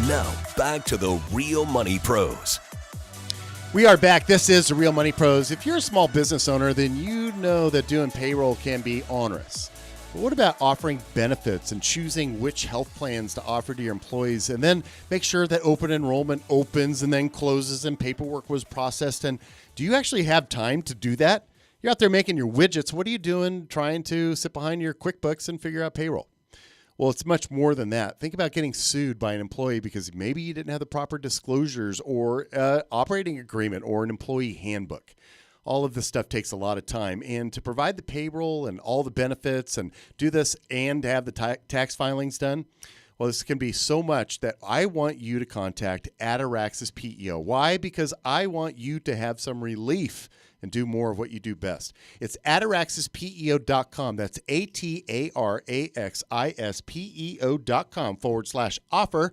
Now, back to the Real Money Pros. We are back. This is the Real Money Pros. If you're a small business owner, then you know that doing payroll can be onerous. But what about offering benefits and choosing which health plans to offer to your employees, and then make sure that open enrollment opens and then closes and paperwork was processed? And do you actually have time to do that? You're out there making your widgets. What are you doing trying to sit behind your QuickBooks and figure out payroll? Well, it's much more than that. Think about getting sued by an employee because maybe you didn't have the proper disclosures or operating agreement or an employee handbook. All of this stuff takes a lot of time. And to provide the payroll and all the benefits and do this and have the tax filings done, well, this can be so much that I want you to contact Ataraxis PEO. Why? Because I want you to have some relief and do more of what you do best. It's ataraxispeo.com. That's ataraxispeo.com/offer.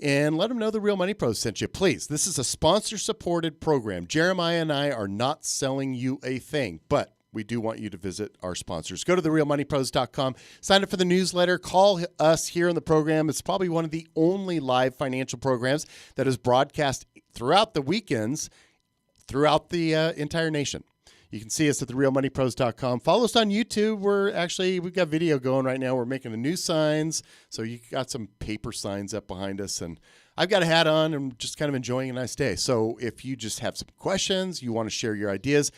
And let them know the Real Money Pros sent you. Please, this is a sponsor-supported program. Jeremiah and I are not selling you a thing, but we do want you to visit our sponsors. Go to therealmoneypros.com, sign up for the newsletter, call us here on the program. It's probably one of the only live financial programs that is broadcast throughout the weekends throughout the entire nation. You can see us at therealmoneypros.com. Follow us on YouTube. We've got video going right now. We're making the new signs. So you got some paper signs up behind us. And I've got a hat on and just kind of enjoying a nice day. So if you just have some questions, you want to share your ideas,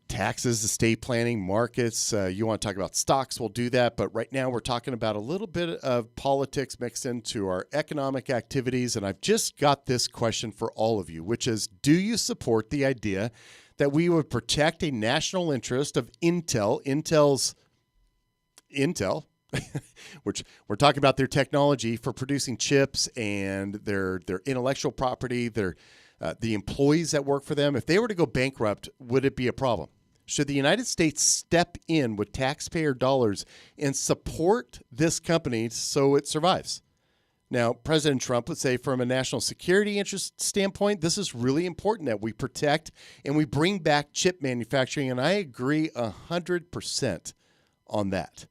taxes, estate planning, markets, you want to talk about stocks, we'll do that. But right now we're talking about a little bit of politics mixed into our economic activities. And I've just got this question for all of you, which is, do you support the idea that we would protect a national interest of Intel's which we're talking about their technology for producing chips and their intellectual property, the employees that work for them? If they were to go bankrupt, would it be a problem? Should the United States step in with taxpayer dollars and support this company so it survives? Now, President Trump would say from a national security interest standpoint, this is really important that we protect and we bring back chip manufacturing, and I agree 100% on that.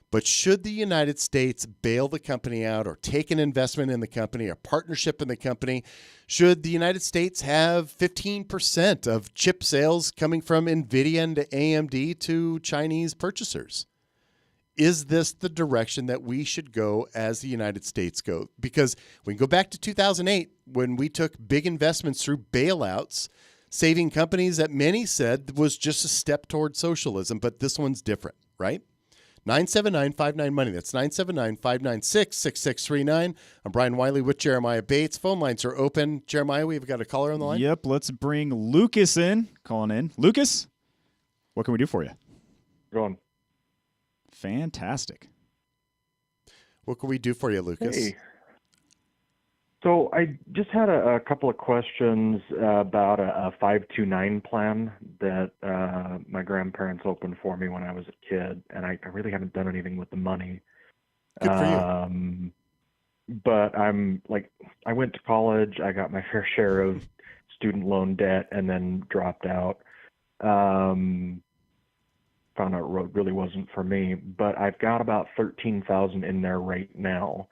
But should the United States bail the company out or take an investment in the company, a partnership in the company? Should the United States have 15% of chip sales coming from NVIDIA and AMD to Chinese purchasers? Is this the direction that we should go as the United States go? Because we can go back to 2008 when we took big investments through bailouts, saving companies that many said was just a step toward socialism, but this one's different, right? 979-59-MONEY. That's 979-596-6639. I'm Brian Wiley with Jeremiah Bates. Phone lines are open. Jeremiah, we've got a caller on the line. Yep, let's bring Lucas calling in. Lucas, what can we do for you? Go on. Fantastic. What can we do for you, Lucas? Hey. So I just had a couple of questions about a 529 plan that my grandparents opened for me when I was a kid, and I really haven't done anything with the money. Good for you. But I went to college, I got my fair share of student loan debt, and then dropped out. Found out it really wasn't for me, but I've got about $13,000 in there right now.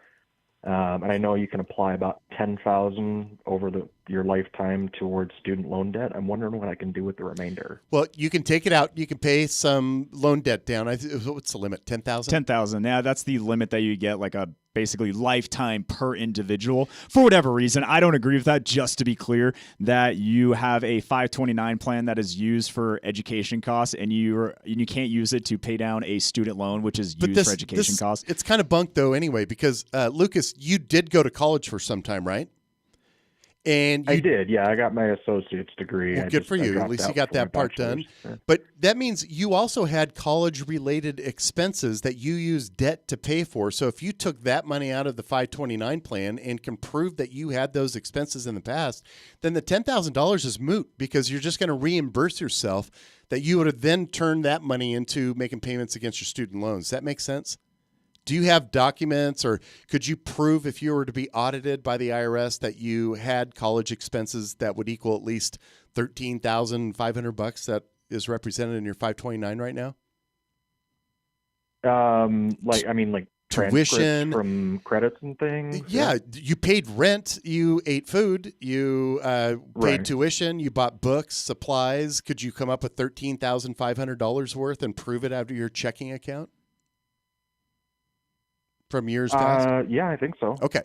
And I know you can apply about $10,000 over your lifetime towards student loan debt. I'm wondering what I can do with the remainder. Well, you can take it out. You can pay some loan debt down. What's the limit? $10,000? $10,000. Yeah, that's the limit that you get, like a basically lifetime per individual. For whatever reason, I don't agree with that. Just to be clear, that you have a 529 plan that is used for education costs, and you can't use it to pay down a student loan, which is used for education costs. It's kind of bunk though, anyway, because Lucas, you did go to college for some time, right? And I did, yeah. I got my associate's degree. Well, good for you. At least you got that part done. Yeah. But that means you also had college-related expenses that you used debt to pay for. So if you took that money out of the 529 plan and can prove that you had those expenses in the past, then the $10,000 is moot because you're just going to reimburse yourself that you would have then turned that money into making payments against your student loans. Does that make sense? Do you have documents, or could you prove if you were to be audited by the IRS that you had college expenses that would equal at least $13,500 that is represented in your 529 right now? Like tuition from credits and things. Yeah, you paid rent, you ate food, you paid Right. tuition, you bought books, supplies. Could you come up with $13,500 worth and prove it out of your checking account from years past? Yeah, I think so. Okay.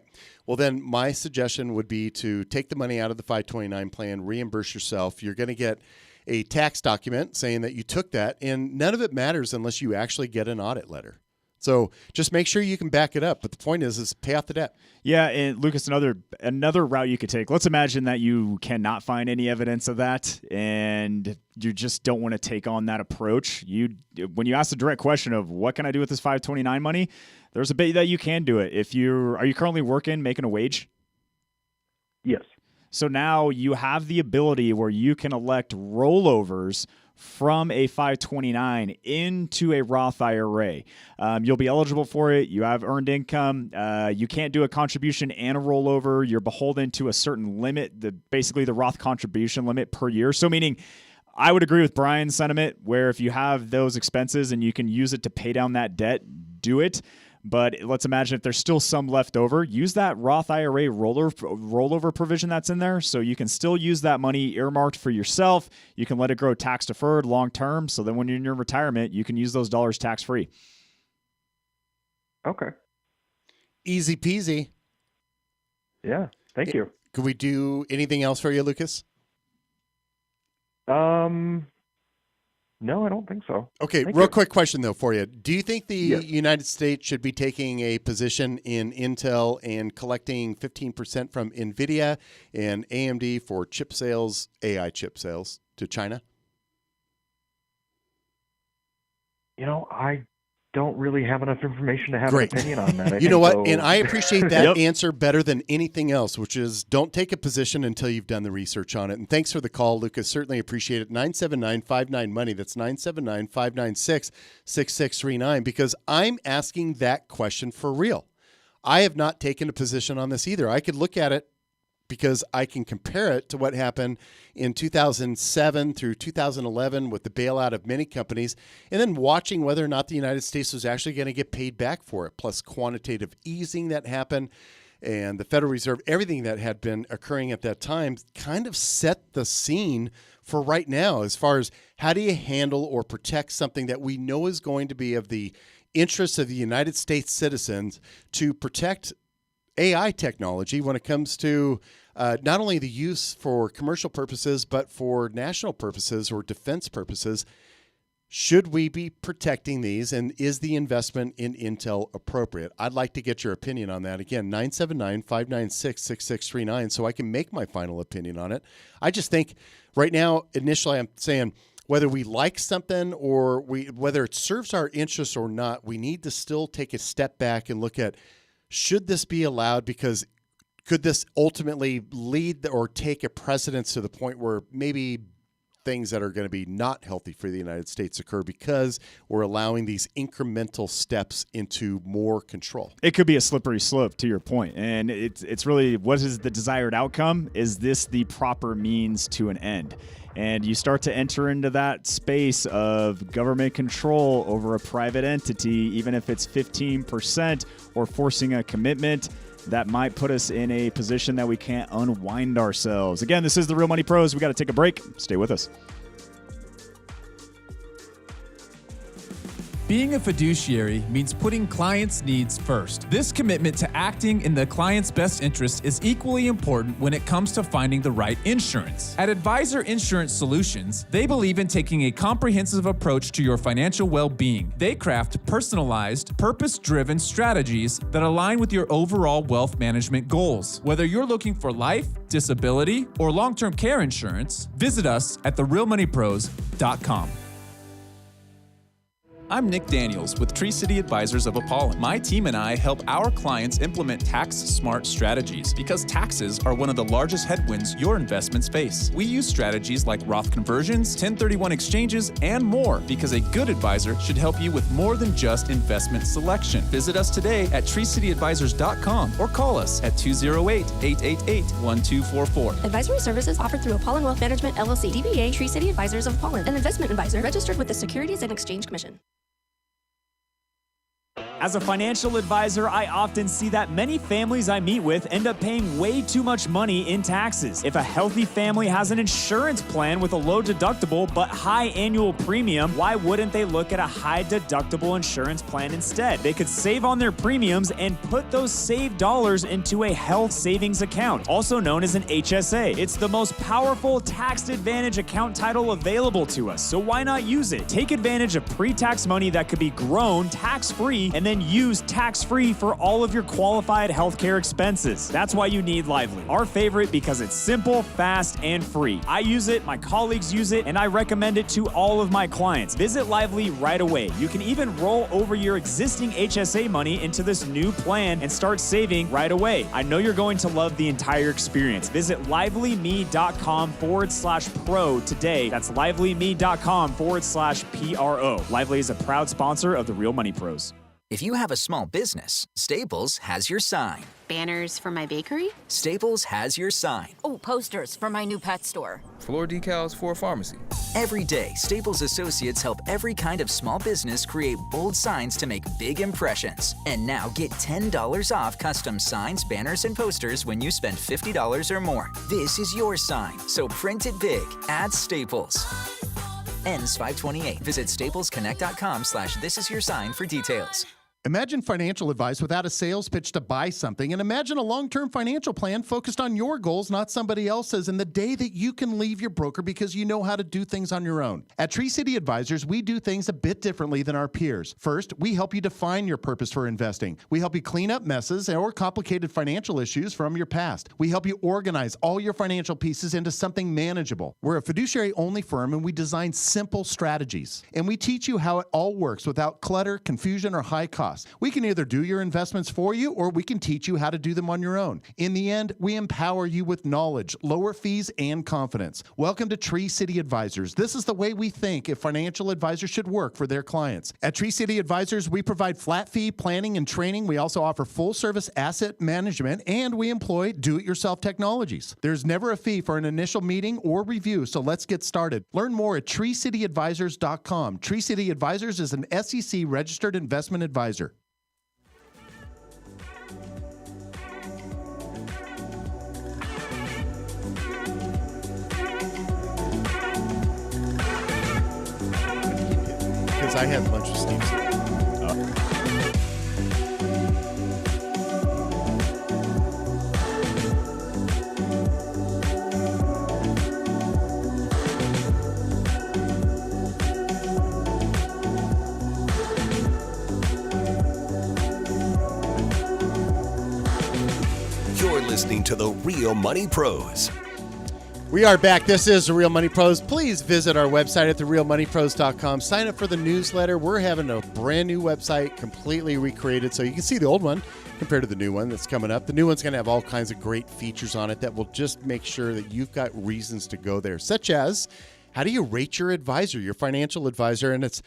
Well, then my suggestion would be to take the money out of the 529 plan, reimburse yourself. You're going to get a tax document saying that you took that, and none of it matters unless you actually get an audit letter. So just make sure you can back it up. But the point is pay off the debt. Yeah, and Lucas, another route you could take. Let's imagine that you cannot find any evidence of that, and you just don't want to take on that approach. When you ask the direct question of what can I do with this 529 money, there's a bit that you can do it. Are you currently working, making a wage? Yes. So now you have the ability where you can elect rollovers from a 529 into a Roth IRA. You'll be eligible for it. You have earned income. You can't do a contribution and a rollover. You're beholden to a certain limit, basically the Roth contribution limit per year. So meaning, I would agree with Brian's sentiment where if you have those expenses and you can use it to pay down that debt, do it. But let's imagine if there's still some left over, use that Roth IRA rollover provision that's in there so you can still use that money earmarked for yourself. You can let it grow tax deferred long term. So then when you're in your retirement, you can use those dollars tax free. Okay. Easy peasy. Yeah. Thank you. Could we do anything else for you, Lucas? No, I don't think so. Okay, Thank real you. quick question, though, for you. Do you think the Yes. United States should be taking a position in Intel and collecting 15% from NVIDIA and AMD for chip sales, AI chip sales to China? I don't really have enough information to have Great. an opinion on that. You know what? So. And I appreciate that Yep. answer better than anything else, which is don't take a position until you've done the research on it. And thanks for the call, Lucas. Certainly appreciate it. 979-59-MONEY. That's 979-596-6639 because I'm asking that question for real. I have not taken a position on this either. I could look at it because I can compare it to what happened in 2007 through 2011 with the bailout of many companies, and then watching whether or not the United States was actually going to get paid back for it, plus quantitative easing that happened, and the Federal Reserve, everything that had been occurring at that time kind of set the scene for right now as far as how do you handle or protect something that we know is going to be of the interests of the United States citizens to protect AI technology when it comes to not only the use for commercial purposes, but for national purposes or defense purposes. Should we be protecting these, and is the investment in Intel appropriate? I'd like to get your opinion on that. Again, 979-596-6639, so I can make my final opinion on it. I just think right now, initially, I'm saying whether we like something or whether it serves our interests or not, we need to still take a step back and look at, should this be allowed? Because could this ultimately lead or take a precedence to the point where maybe things that are going to be not healthy for the United States occur because we're allowing these incremental steps into more control? It could be a slippery slope, to your point. And it's really, what is the desired outcome? Is this the proper means to an end? And you start to enter into that space of government control over a private entity, even if it's 15% or forcing a commitment, that might put us in a position that we can't unwind ourselves. Again, this is the Real Money Pros. We got to take a break. Stay with us. Being a fiduciary means putting clients' needs first. This commitment to acting in the client's best interest is equally important when it comes to finding the right insurance. At Advisor Insurance Solutions, they believe in taking a comprehensive approach to your financial well-being. They craft personalized, purpose-driven strategies that align with your overall wealth management goals. Whether you're looking for life, disability, or long-term care insurance, visit us at therealmoneypros.com. I'm Nick Daniels with Tree City Advisors of Apollon. My team and I help our clients implement tax-smart strategies because taxes are one of the largest headwinds your investments face. We use strategies like Roth conversions, 1031 exchanges, and more because a good advisor should help you with more than just investment selection. Visit us today at treecityadvisors.com or call us at 208-888-1244. Advisory services offered through Apollon Wealth Management, LLC, DBA Tree City Advisors of Apollon, an investment advisor registered with the Securities and Exchange Commission. As a financial advisor, I often see that many families I meet with end up paying way too much money in taxes. If a healthy family has an insurance plan with a low deductible but high annual premium, why wouldn't they look at a high deductible insurance plan instead? They could save on their premiums and put those saved dollars into a health savings account, also known as an HSA. It's the most powerful tax advantage account title available to us, so why not use it? Take advantage of pre-tax money that could be grown tax-free and then used tax-free for all of your qualified healthcare expenses. That's why you need Lively, our favorite because it's simple, fast, and free. I use it, my colleagues use it, and I recommend it to all of my clients. Visit Lively right away. You can even roll over your existing HSA money into this new plan and start saving right away. I know you're going to love the entire experience. Visit livelyme.com/pro today. That's livelyme.com/PRO. Lively is a proud sponsor of the Real Money Pros. If you have a small business, Staples has your sign. Banners for my bakery? Staples has your sign. Oh, posters for my new pet store. Floor decals for a pharmacy. Every day, Staples associates help every kind of small business create bold signs to make big impressions. And now get $10 off custom signs, banners, and posters when you spend $50 or more. This is your sign, so print it big at Staples. Ends 5/28. Visit staplesconnect.com/thisisyoursign for details. Imagine financial advice without a sales pitch to buy something, and imagine a long-term financial plan focused on your goals, not somebody else's, and the day that you can leave your broker because you know how to do things on your own. At Tree City Advisors, we do things a bit differently than our peers. First, we help you define your purpose for investing. We help you clean up messes or complicated financial issues from your past. We help you organize all your financial pieces into something manageable. We're a fiduciary-only firm, and we design simple strategies. And we teach you how it all works without clutter, confusion, or high cost. We can either do your investments for you or we can teach you how to do them on your own. In the end, we empower you with knowledge, lower fees, and confidence. Welcome to Tree City Advisors. This is the way we think if financial advisors should work for their clients. At Tree City Advisors, we provide flat fee planning and training. We also offer full service asset management, and we employ do-it-yourself technologies. There's never a fee for an initial meeting or review, so let's get started. Learn more at treecityadvisors.com. Tree City Advisors is an SEC registered investment advisor. Because I had lunch with Steve. You're listening to the Real Money Pros. We are back. This is The Real Money Pros. Please visit our website at therealmoneypros.com. Sign up for the newsletter. We're having a brand new website completely recreated, so you can see the old one compared to the new one that's coming up. The new one's going to have all kinds of great features on it that will just make sure that you've got reasons to go there, such as how do you rate your advisor, your financial advisor? And it's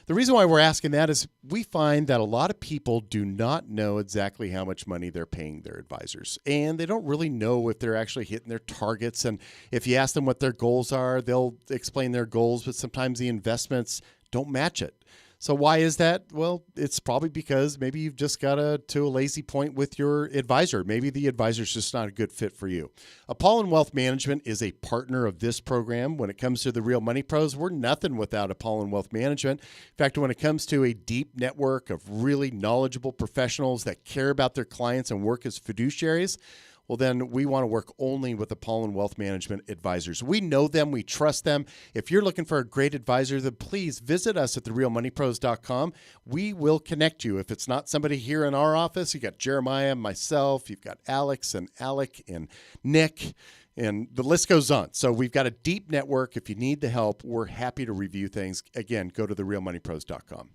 the reason why we're asking that is we find that a lot of people do not know exactly how much money they're paying their advisors, and they don't really know if they're actually hitting their targets. And if you ask them what their goals are, they'll explain their goals, but sometimes the investments don't match it. So why is that? Well, it's probably because maybe you've just got to a lazy point with your advisor. Maybe the advisor's just not a good fit for you. Apollon Wealth Management is a partner of this program. When it comes to the Real Money Pros, we're nothing without Apollon Wealth Management. In fact, when it comes to a deep network of really knowledgeable professionals that care about their clients and work as fiduciaries, well, then we want to work only with Apollon Wealth Management advisors. We know them. We trust them. If you're looking for a great advisor, then please visit us at therealmoneypros.com. We will connect you. If it's not somebody here in our office, you got Jeremiah, myself, you've got Alex and Alec and Nick, and the list goes on. So we've got a deep network. If you need the help, we're happy to review things. Again, go to therealmoneypros.com.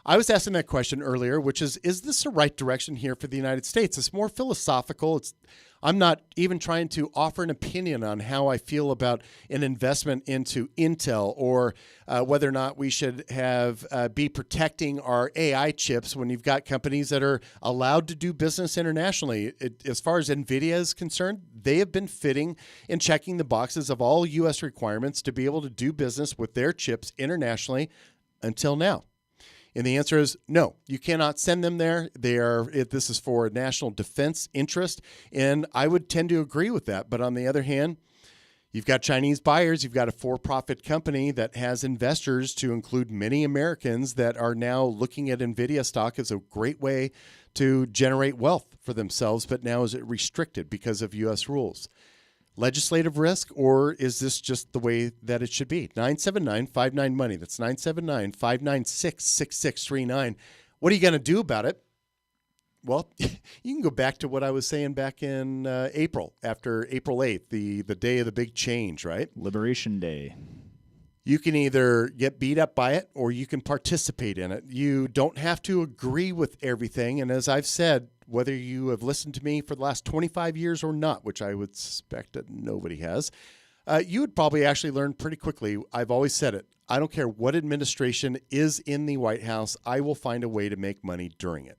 I was asking that question earlier, which is this the right direction here for the United States? It's more philosophical. I'm not even trying to offer an opinion on how I feel about an investment into Intel or whether or not we should be protecting our AI chips when you've got companies that are allowed to do business internationally. As far as NVIDIA is concerned, they have been fitting and checking the boxes of all U.S. requirements to be able to do business with their chips internationally until now. And the answer is no, you cannot send them there. This is for a national defense interest. And I would tend to agree with that. But on the other hand, you've got Chinese buyers. You've got a for-profit company that has investors, to include many Americans, that are now looking at NVIDIA stock as a great way to generate wealth for themselves. But now is it restricted because of U.S. rules? Legislative risk, or is this just the way that it should be? 979-59-MONEY. That's 979-596-6639. What are you going to do about it? Well, you can go back to what I was saying back in April, after April 8th, the day of the big change, right? Liberation Day. You can either get beat up by it or you can participate in it. You don't have to agree with everything. And as I've said, whether you have listened to me for the last 25 years or not, which I would suspect that nobody has, you would probably actually learn pretty quickly. I've always said it. I don't care what administration is in the White House. I will find a way to make money during it.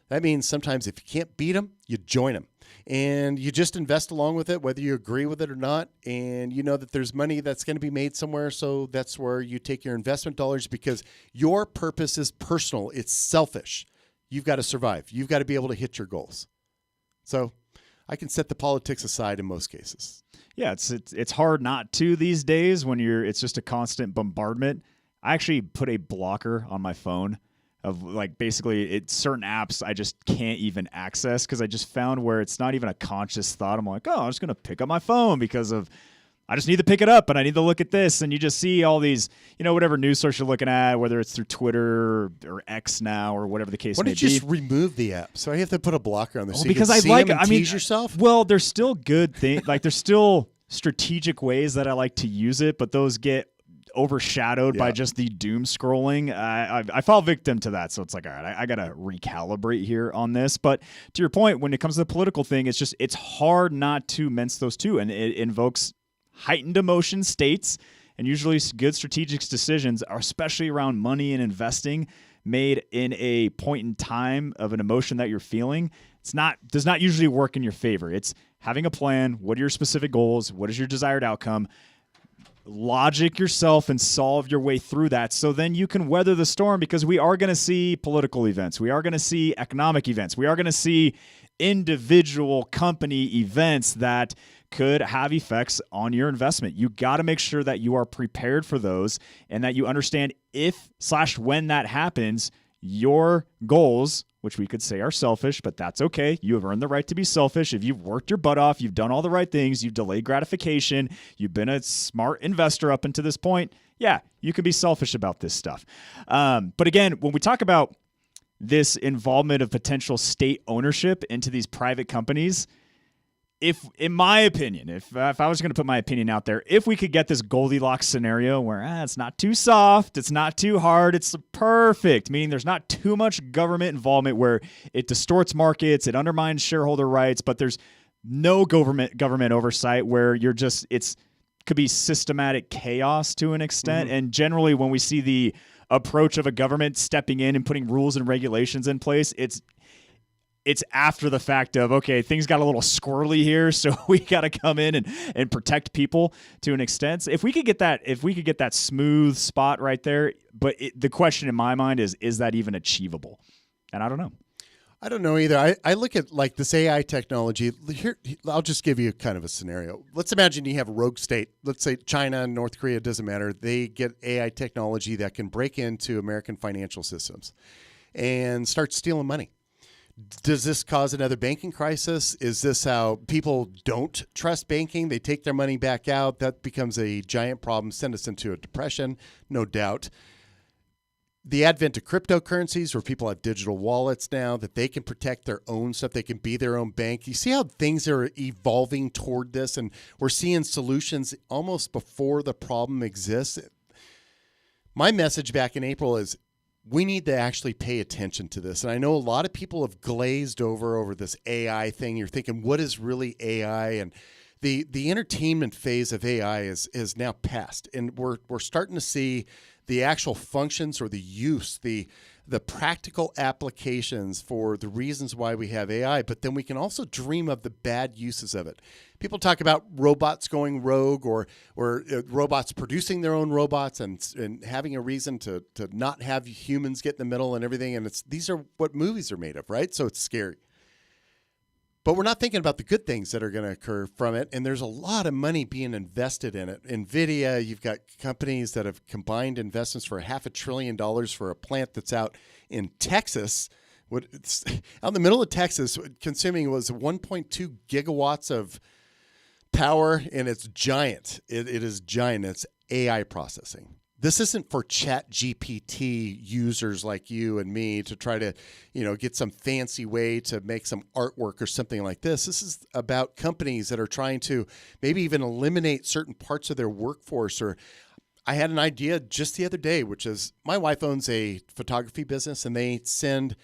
That means sometimes if you can't beat them, you join them. And you just invest along with it, whether you agree with it or not. And you know that there's money that's going to be made somewhere. So that's where you take your investment dollars, because your purpose is personal. It's selfish. You've got to survive. You've got to be able to hit your goals. So I can set the politics aside in most cases. Yeah, it's hard not to these days when it's just a constant bombardment. I actually put a blocker on my phone of, like, basically it's certain apps I just can't even access, because I just found where it's not even a conscious thought. I'm like, I'm just going to pick up my phone because I just need to pick it up and I need to look at this. And you just see all these, whatever news source you're looking at, whether it's through Twitter or X now or whatever the case may be. Why don't you just remove the app? So I have to put a blocker on there so because you can see them and tease yourself? Well, there's still good things. Like, there's still strategic ways that I like to use it, but those get overshadowed by just the doom scrolling. I fall victim to that. So it's like, all right, I got to recalibrate here on this. But to your point, when it comes to the political thing, it's hard not to mince those two. And it invokes heightened emotion states, and usually good strategic decisions are, especially around money and investing, made in a point in time of an emotion that you're feeling. Does not usually work in your favor. It's having a plan. What are your specific goals? What is your desired outcome? Logic yourself and solve your way through that, so then you can weather the storm, because we are going to see political events. We are going to see economic events. We are going to see individual company events that could have effects on your investment. You got to make sure that you are prepared for those, and that you understand if/when that happens, your goals, which we could say are selfish, but that's okay. You have earned the right to be selfish. If you've worked your butt off, you've done all the right things, you've delayed gratification, you've been a smart investor up until this point, yeah, you can be selfish about this stuff. But again, when we talk about this involvement of potential state ownership into these private companies, in my opinion, if I was going to put my opinion out there, if we could get this Goldilocks scenario where it's not too soft, it's not too hard, it's perfect, meaning there's not too much government involvement where it distorts markets, it undermines shareholder rights, but there's no government oversight where could be systematic chaos to an extent. Mm-hmm. And generally, when we see the approach of a government stepping in and putting rules and regulations in place, it's after the fact of, okay, things got a little squirrely here, so we got to come in and protect people to an extent. If we could get that smooth spot right there, but the question in my mind is that even achievable? And I don't know. I don't know either. I look at like this AI technology. Here, I'll just give you kind of a scenario. Let's imagine you have a rogue state. Let's say China and North Korea, doesn't matter. They get AI technology that can break into American financial systems and start stealing money. Does this cause another banking crisis? Is this how people don't trust banking? They take their money back out. That becomes a giant problem, send us into a depression, no doubt. The advent of cryptocurrencies, where people have digital wallets now that they can protect their own stuff. They can be their own bank. You see how things are evolving toward this, and we're seeing solutions almost before the problem exists. My message back in April is we need to actually pay attention to this. And I know a lot of people have glazed over this AI thing. You're thinking, what is really AI? And the entertainment phase of AI is now past, and we're starting to see the actual functions or the use, the practical applications for the reasons why we have AI, but then we can also dream of the bad uses of it. People talk about robots going rogue or robots producing their own robots and having a reason to not have humans get in the middle and everything. And these are what movies are made of, right? So it's scary. But we're not thinking about the good things that are going to occur from it. And there's a lot of money being invested in it. NVIDIA, you've got companies that have combined investments for $500 billion for a plant that's out in Texas. It's out in the middle of Texas, consuming was 1.2 gigawatts of power, and it's giant. It is giant. It's AI processing. This isn't for ChatGPT users like you and me to try to, get some fancy way to make some artwork or something like this. This is about companies that are trying to maybe even eliminate certain parts of their workforce. Or I had an idea just the other day, which is my wife owns a photography business, and they send,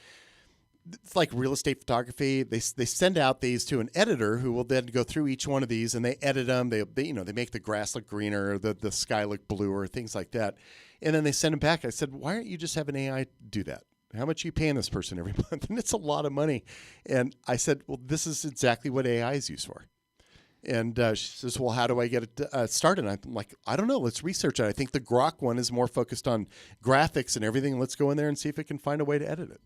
it's like real estate photography. They send out these to an editor who will then go through each one of these and they edit them. They make the grass look greener, the sky look bluer, things like that. And then they send them back. I said, why aren't you just having AI do that? How much are you paying this person every month? And it's a lot of money. And I said, well, this is exactly what AI is used for. And she says, well, how do I get it started? And I'm like, I don't know. Let's research it. I think the Grok one is more focused on graphics and everything. Let's go in there and see if it can find a way to edit it.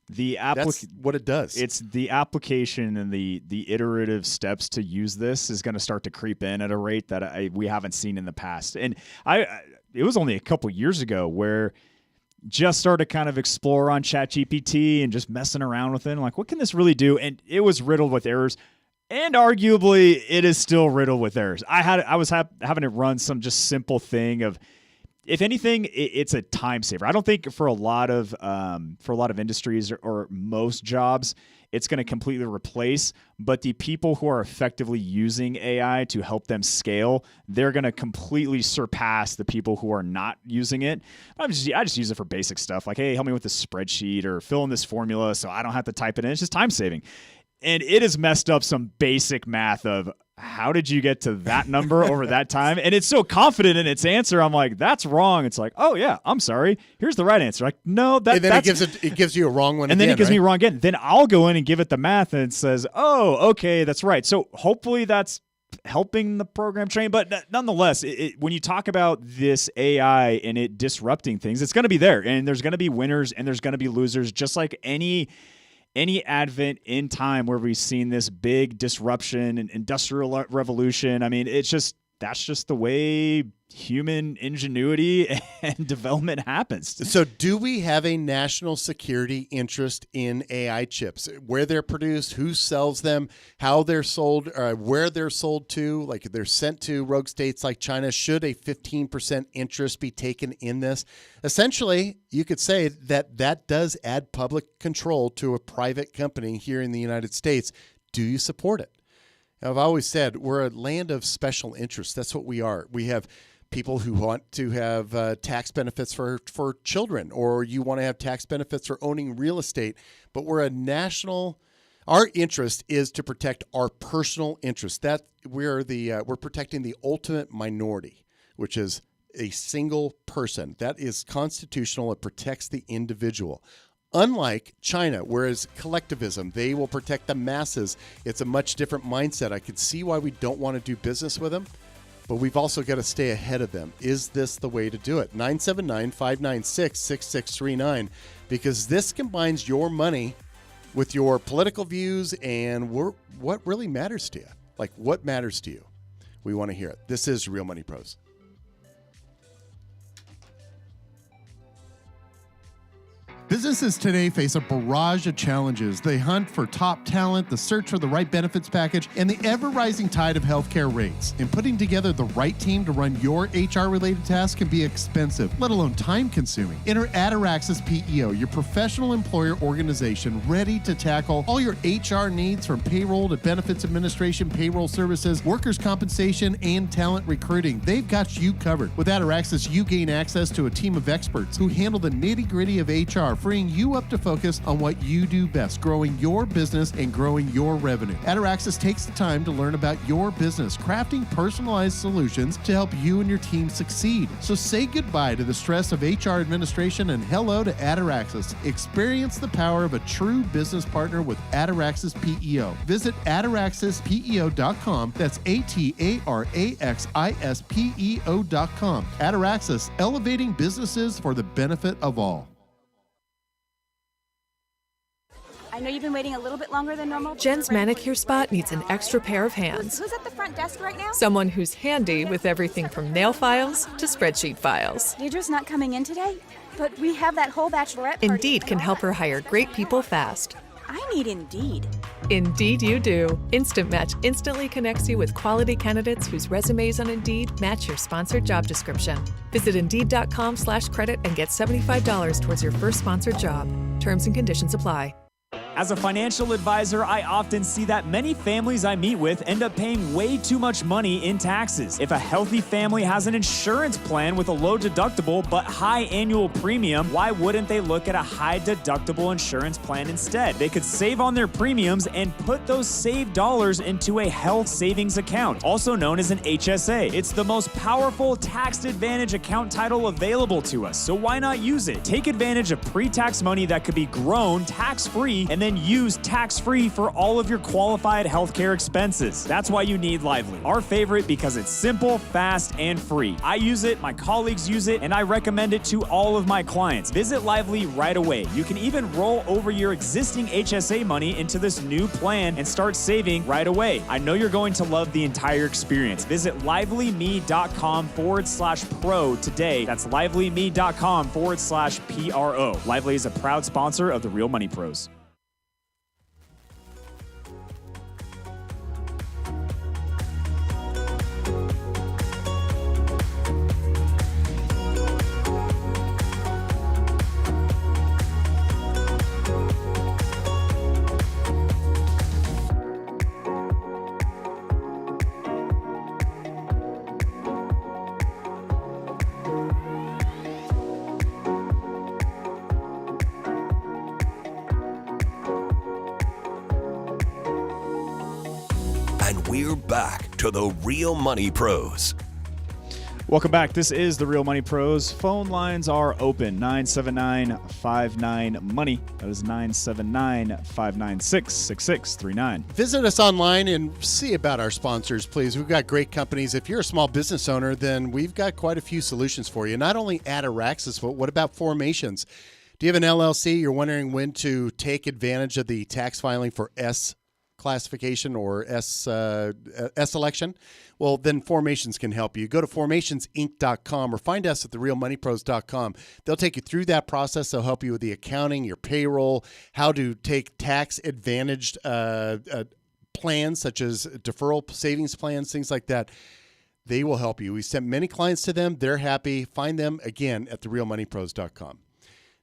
That's what it does. It's the application and the iterative steps to use this is going to start to creep in at a rate that we haven't seen in the past. And it was only a couple years ago where just started to kind of explore on ChatGPT and just messing around with it. And like, what can this really do? And it was riddled with errors. And arguably, it is still riddled with errors. I was having it run some just simple thing of, if anything, it's a time saver. I don't think for a lot of industries or most jobs, it's going to completely replace. But the people who are effectively using AI to help them scale, they're going to completely surpass the people who are not using it. I just use it for basic stuff like, hey, help me with this spreadsheet or fill in this formula so I don't have to type it in. It's just time saving. And it has messed up some basic math of how did you get to that number over that time? And it's so confident in its answer. I'm like, that's wrong. It's like, oh yeah, I'm sorry. Here's the right answer. Like, no, and then it gives you a wrong one. And again, then it gives right? me wrong again. Then I'll go in and give it the math and it says, oh, okay, that's right. So hopefully that's helping the program train. But nonetheless, when you talk about this AI and it disrupting things, it's going to be there. And there's going to be winners and there's going to be losers, just like any advent in time where we've seen this big disruption and industrial revolution. I mean, that's just the way human ingenuity and development happens. So do we have a national security interest in AI chips? Where they're produced, who sells them, how they're sold, where they're sold to, like they're sent to rogue states like China? Should a 15% interest be taken in this? Essentially, you could say that does add public control to a private company here in the United States. Do you support it? I've always said we're a land of special interests. That's what we are. We have people who want to have tax benefits for children, or you want to have tax benefits for owning real estate. But we're a national. Our interest is to protect our personal interests. That we're protecting the ultimate minority, which is a single person. That is constitutional. It protects the individual. Unlike China, whereas collectivism, they will protect the masses. It's a much different mindset. I can see why we don't want to do business with them, but we've also got to stay ahead of them. Is this the way to do it? 979-596-6639, because this combines your money with your political views and what really matters to you. Like, what matters to you? We want to hear it. This is Real Money Pros. Businesses today face a barrage of challenges. They hunt for top talent, the search for the right benefits package, and the ever-rising tide of healthcare rates. And putting together the right team to run your HR-related tasks can be expensive, let alone time-consuming. Enter Ataraxis PEO, your professional employer organization ready to tackle all your HR needs, from payroll to benefits administration, payroll services, workers' compensation, and talent recruiting. They've got you covered. With Ataraxis, you gain access to a team of experts who handle the nitty-gritty of HR, freeing you up to focus on what you do best, growing your business and growing your revenue. Ataraxis takes the time to learn about your business, crafting personalized solutions to help you and your team succeed. So say goodbye to the stress of HR administration and hello to Ataraxis. Experience the power of a true business partner with Ataraxis PEO. Visit ataraxispeo.com. That's ATARAXISPEO.com. Ataraxis, elevating businesses for the benefit of all. I know you've been waiting a little bit longer than normal. Jen's manicure spot needs an extra pair of hands. Who's at the front desk right now? Someone who's handy with everything from nail files to spreadsheet files. Deidre's not coming in today, but we have that whole bachelorette party. Indeed can help her hire great people fast. I need Indeed. Indeed you do. Instant Match instantly connects you with quality candidates whose resumes on Indeed match your sponsored job description. Visit Indeed.com/credit and get $75 towards your first sponsored job. Terms and conditions apply. As a financial advisor, I often see that many families I meet with end up paying way too much money in taxes. If a healthy family has an insurance plan with a low deductible but high annual premium, why wouldn't they look at a high deductible insurance plan instead? They could save on their premiums and put those saved dollars into a health savings account, also known as an HSA. It's the most powerful tax advantage account title available to us, so why not use it? Take advantage of pre-tax money that could be grown tax-free and then use tax-free for all of your qualified healthcare expenses. That's why you need Lively. Our favorite because it's simple, fast, and free. I use it, my colleagues use it, and I recommend it to all of my clients. Visit Lively right away. You can even roll over your existing HSA money into this new plan and start saving right away. I know you're going to love the entire experience. Visit livelyme.com/pro today. That's livelyme.com/PRO. Lively is a proud sponsor of the Real Money Pros. We're back to the Real Money Pros. Welcome back. This is the Real Money Pros. Phone lines are open. 979-59-MONEY. That is 979-596-6639. Visit us online and see about our sponsors, please. We've got great companies. If you're a small business owner, then we've got quite a few solutions for you. Not only Ataraxis, but what about formations? Do you have an LLC? You're wondering when to take advantage of the tax filing for S classification or S election? Well, then Formations can help you. Go to formationsinc.com or find us at therealmoneypros.com. They'll take you through that process. They'll help you with the accounting, your payroll, how to take tax-advantaged plans such as deferral savings plans, things like that. They will help you. We sent many clients to them. They're happy. Find them, again, at therealmoneypros.com.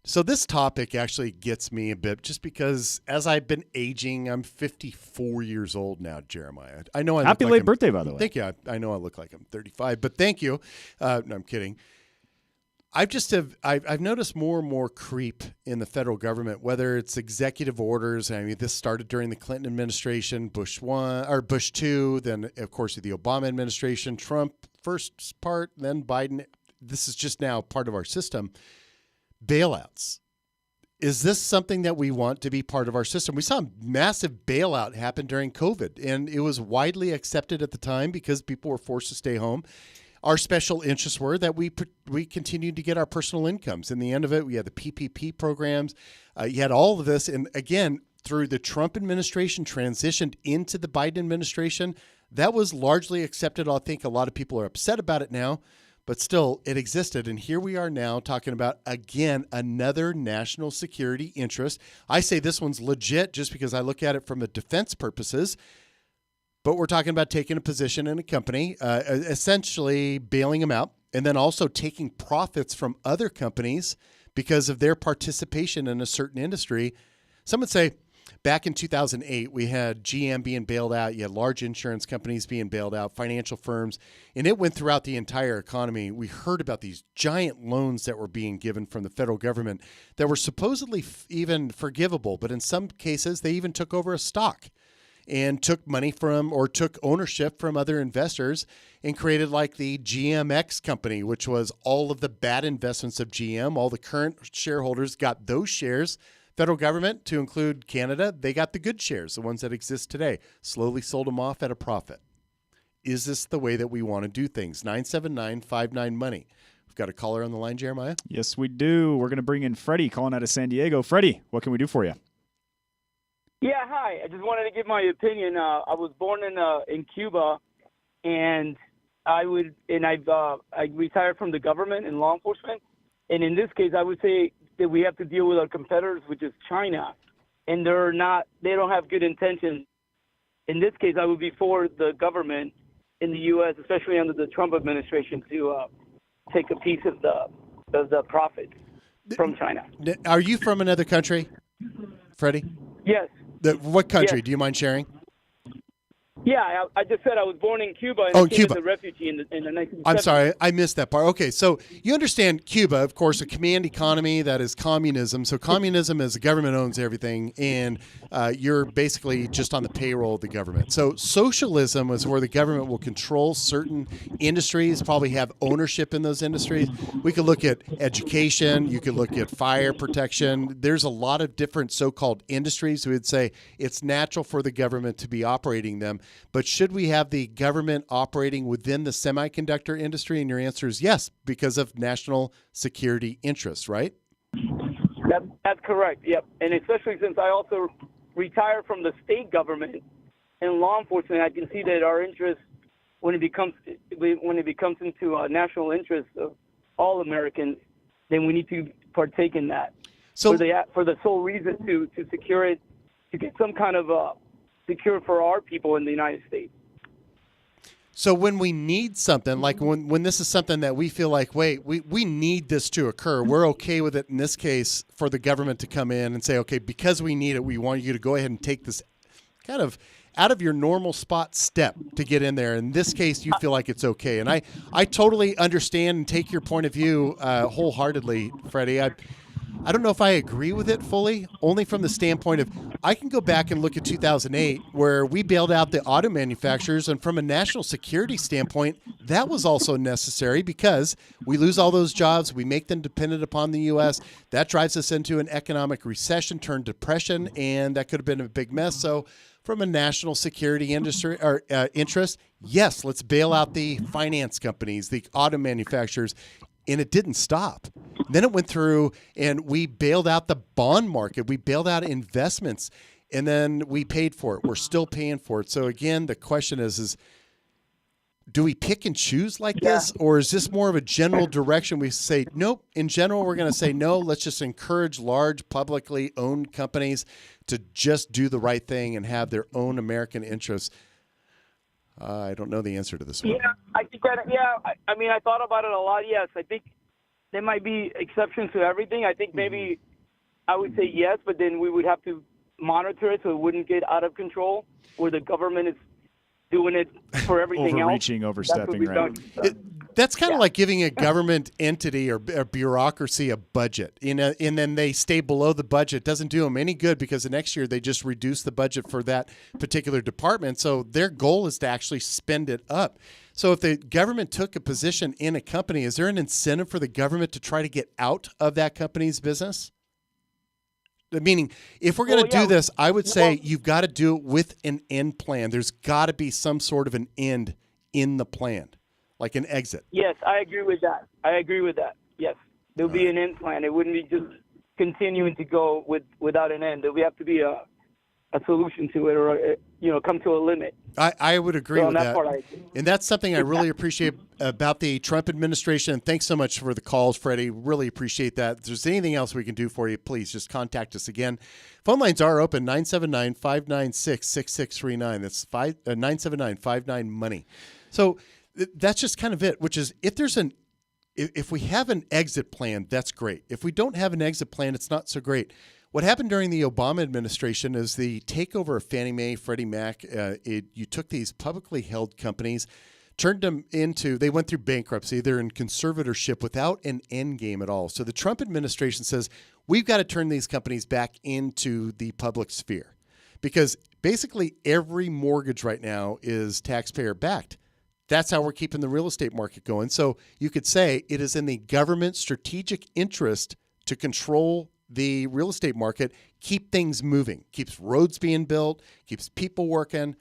So this topic actually gets me a bit just because as I've been aging, I'm 54 years old now, Jeremiah. I know I Happy look late like birthday, by the way. Thank you. I know I look like I'm 35, but thank you. No, I'm kidding. I've noticed more and more creep in the federal government, whether it's executive orders. I mean, this started during the Clinton administration, Bush 1 or Bush 2, then of course the Obama administration, Trump first part, then Biden. This is just now part of our system. Bailouts. Is this something that we want to be part of our system? We saw a massive bailout happen during COVID, and it was widely accepted at the time because people were forced to stay home. Our special interests were that we continued to get our personal incomes. In the end of it, we had the PPP programs. You had all of this. And again, through the Trump administration transitioned into the Biden administration, that was largely accepted. I think a lot of people are upset about it now. But still, it existed, and here we are now talking about, again, another national security interest. I say this one's legit just because I look at it from a defense purposes, but we're talking about taking a position in a company, essentially bailing them out, and then also taking profits from other companies because of their participation in a certain industry. Some would say, back in 2008, we had GM being bailed out. You had large insurance companies being bailed out, financial firms, and it went throughout the entire economy. We heard about these giant loans that were being given from the federal government that were supposedly even forgivable, but in some cases, they even took over a stock and took money from or took ownership from other investors and created like the GMX company, which was all of the bad investments of GM. All the current shareholders got those shares. Federal government, to include Canada, they got the good shares, the ones that exist today, slowly sold them off at a profit. Is this the way that we want to do things? 979-59-MONEY. We've got a caller on the line, Jeremiah. Yes, we do. We're going to bring in Freddie calling out of San Diego. Freddie, what can we do for you? Yeah, hi. I just wanted to give my opinion. I was born in Cuba, and I retired from the government and law enforcement. And in this case, I would say that we have to deal with our competitors, which is China, and they don't have good intentions. In this case, I would be for the government in the U.S., especially under the Trump administration, to take a piece of the profits from China. Are you from another country, Freddie? Yes. What country? Yes. Do you mind sharing? Yeah, I just said I was born in Cuba and I came Cuba. as a refugee in the 1970s. I'm sorry, I missed that part. Okay, so you understand Cuba, of course, a command economy that is communism. So communism is the government owns everything, and you're basically just on the payroll of the government. So socialism is where the government will control certain industries, probably have ownership in those industries. We could look at education. You could look at fire protection. There's a lot of different so-called industries. We would say it's natural for the government to be operating them. But should we have the government operating within the semiconductor industry? And your answer is yes, because of national security interests, right? That's correct, yep. And especially since I also retired from the state government and law enforcement, I can see that our interest, when it becomes into a national interest of all Americans, then we need to partake in that. So for the sole reason to secure it, to get some kind of secure for our people in the United States. So when we need something, like when this is something that we feel like, wait, we need this to occur, we're okay with it in this case for the government to come in and say, okay, because we need it, we want you to go ahead and take this kind of out of your normal spot step to get in there. In this case, you feel like it's okay. And I totally understand and take your point of view wholeheartedly, Freddie. I don't know if I agree with it fully, only from the standpoint of I can go back and look at 2008 where we bailed out the auto manufacturers, and from a national security standpoint, that was also necessary because we lose all those jobs, we make them dependent upon the U.S. That drives us into an economic recession turned depression, and that could have been a big mess. So from a national security industry or interest, yes, let's bail out the finance companies, the auto manufacturers. And it didn't stop. Then it went through and we bailed out the bond market. We bailed out investments, and then we paid for it. We're still paying for it. So again, the question is do we pick and choose like this, or is this more of a general direction? We say, nope, in general, we're going to say, no, let's just encourage large publicly owned companies to just do the right thing and have their own American interests. I don't know the answer to this one. Yeah, I think that. Yeah, I mean, I thought about it a lot. Yes, I think there might be exceptions to everything. I think maybe I would say yes, but then we would have to monitor it so it wouldn't get out of control, where the government is doing it for everything overreaching, else. Overstepping, right? That's kind of like giving a government entity or a bureaucracy a budget, and then they stay below the budget. It doesn't do them any good because the next year they just reduce the budget for that particular department. So their goal is to actually spend it up. So if the government took a position in a company, is there an incentive for the government to try to get out of that company's business? Meaning, if we're going to do this, I would say you've got to do it with an end plan. There's got to be some sort of an end in the plan, like an exit. Yes, I agree with that. Yes, there'll be an end plan. It wouldn't be just continuing to go without an end. There would have to be a solution to it, or come to a limit. I would agree with that. And that's something I really appreciate about the Trump administration. And thanks so much for the calls, Freddie. Really appreciate that. If there's anything else we can do for you, please just contact us again. Phone lines are open, 979-596-6639. That's 979-59-MONEY. So that's just kind of it, which is if we have an exit plan, that's great. If we don't have an exit plan, it's not so great. What happened during the Obama administration is the takeover of Fannie Mae, Freddie Mac. You took these publicly held companies, turned them into, they went through bankruptcy. They're in conservatorship without an end game at all. So the Trump administration says, we've got to turn these companies back into the public sphere because basically every mortgage right now is taxpayer backed. That's how we're keeping the real estate market going. So you could say it is in the government's strategic interest to control the real estate market, keep things moving, keeps roads being built, keeps people working.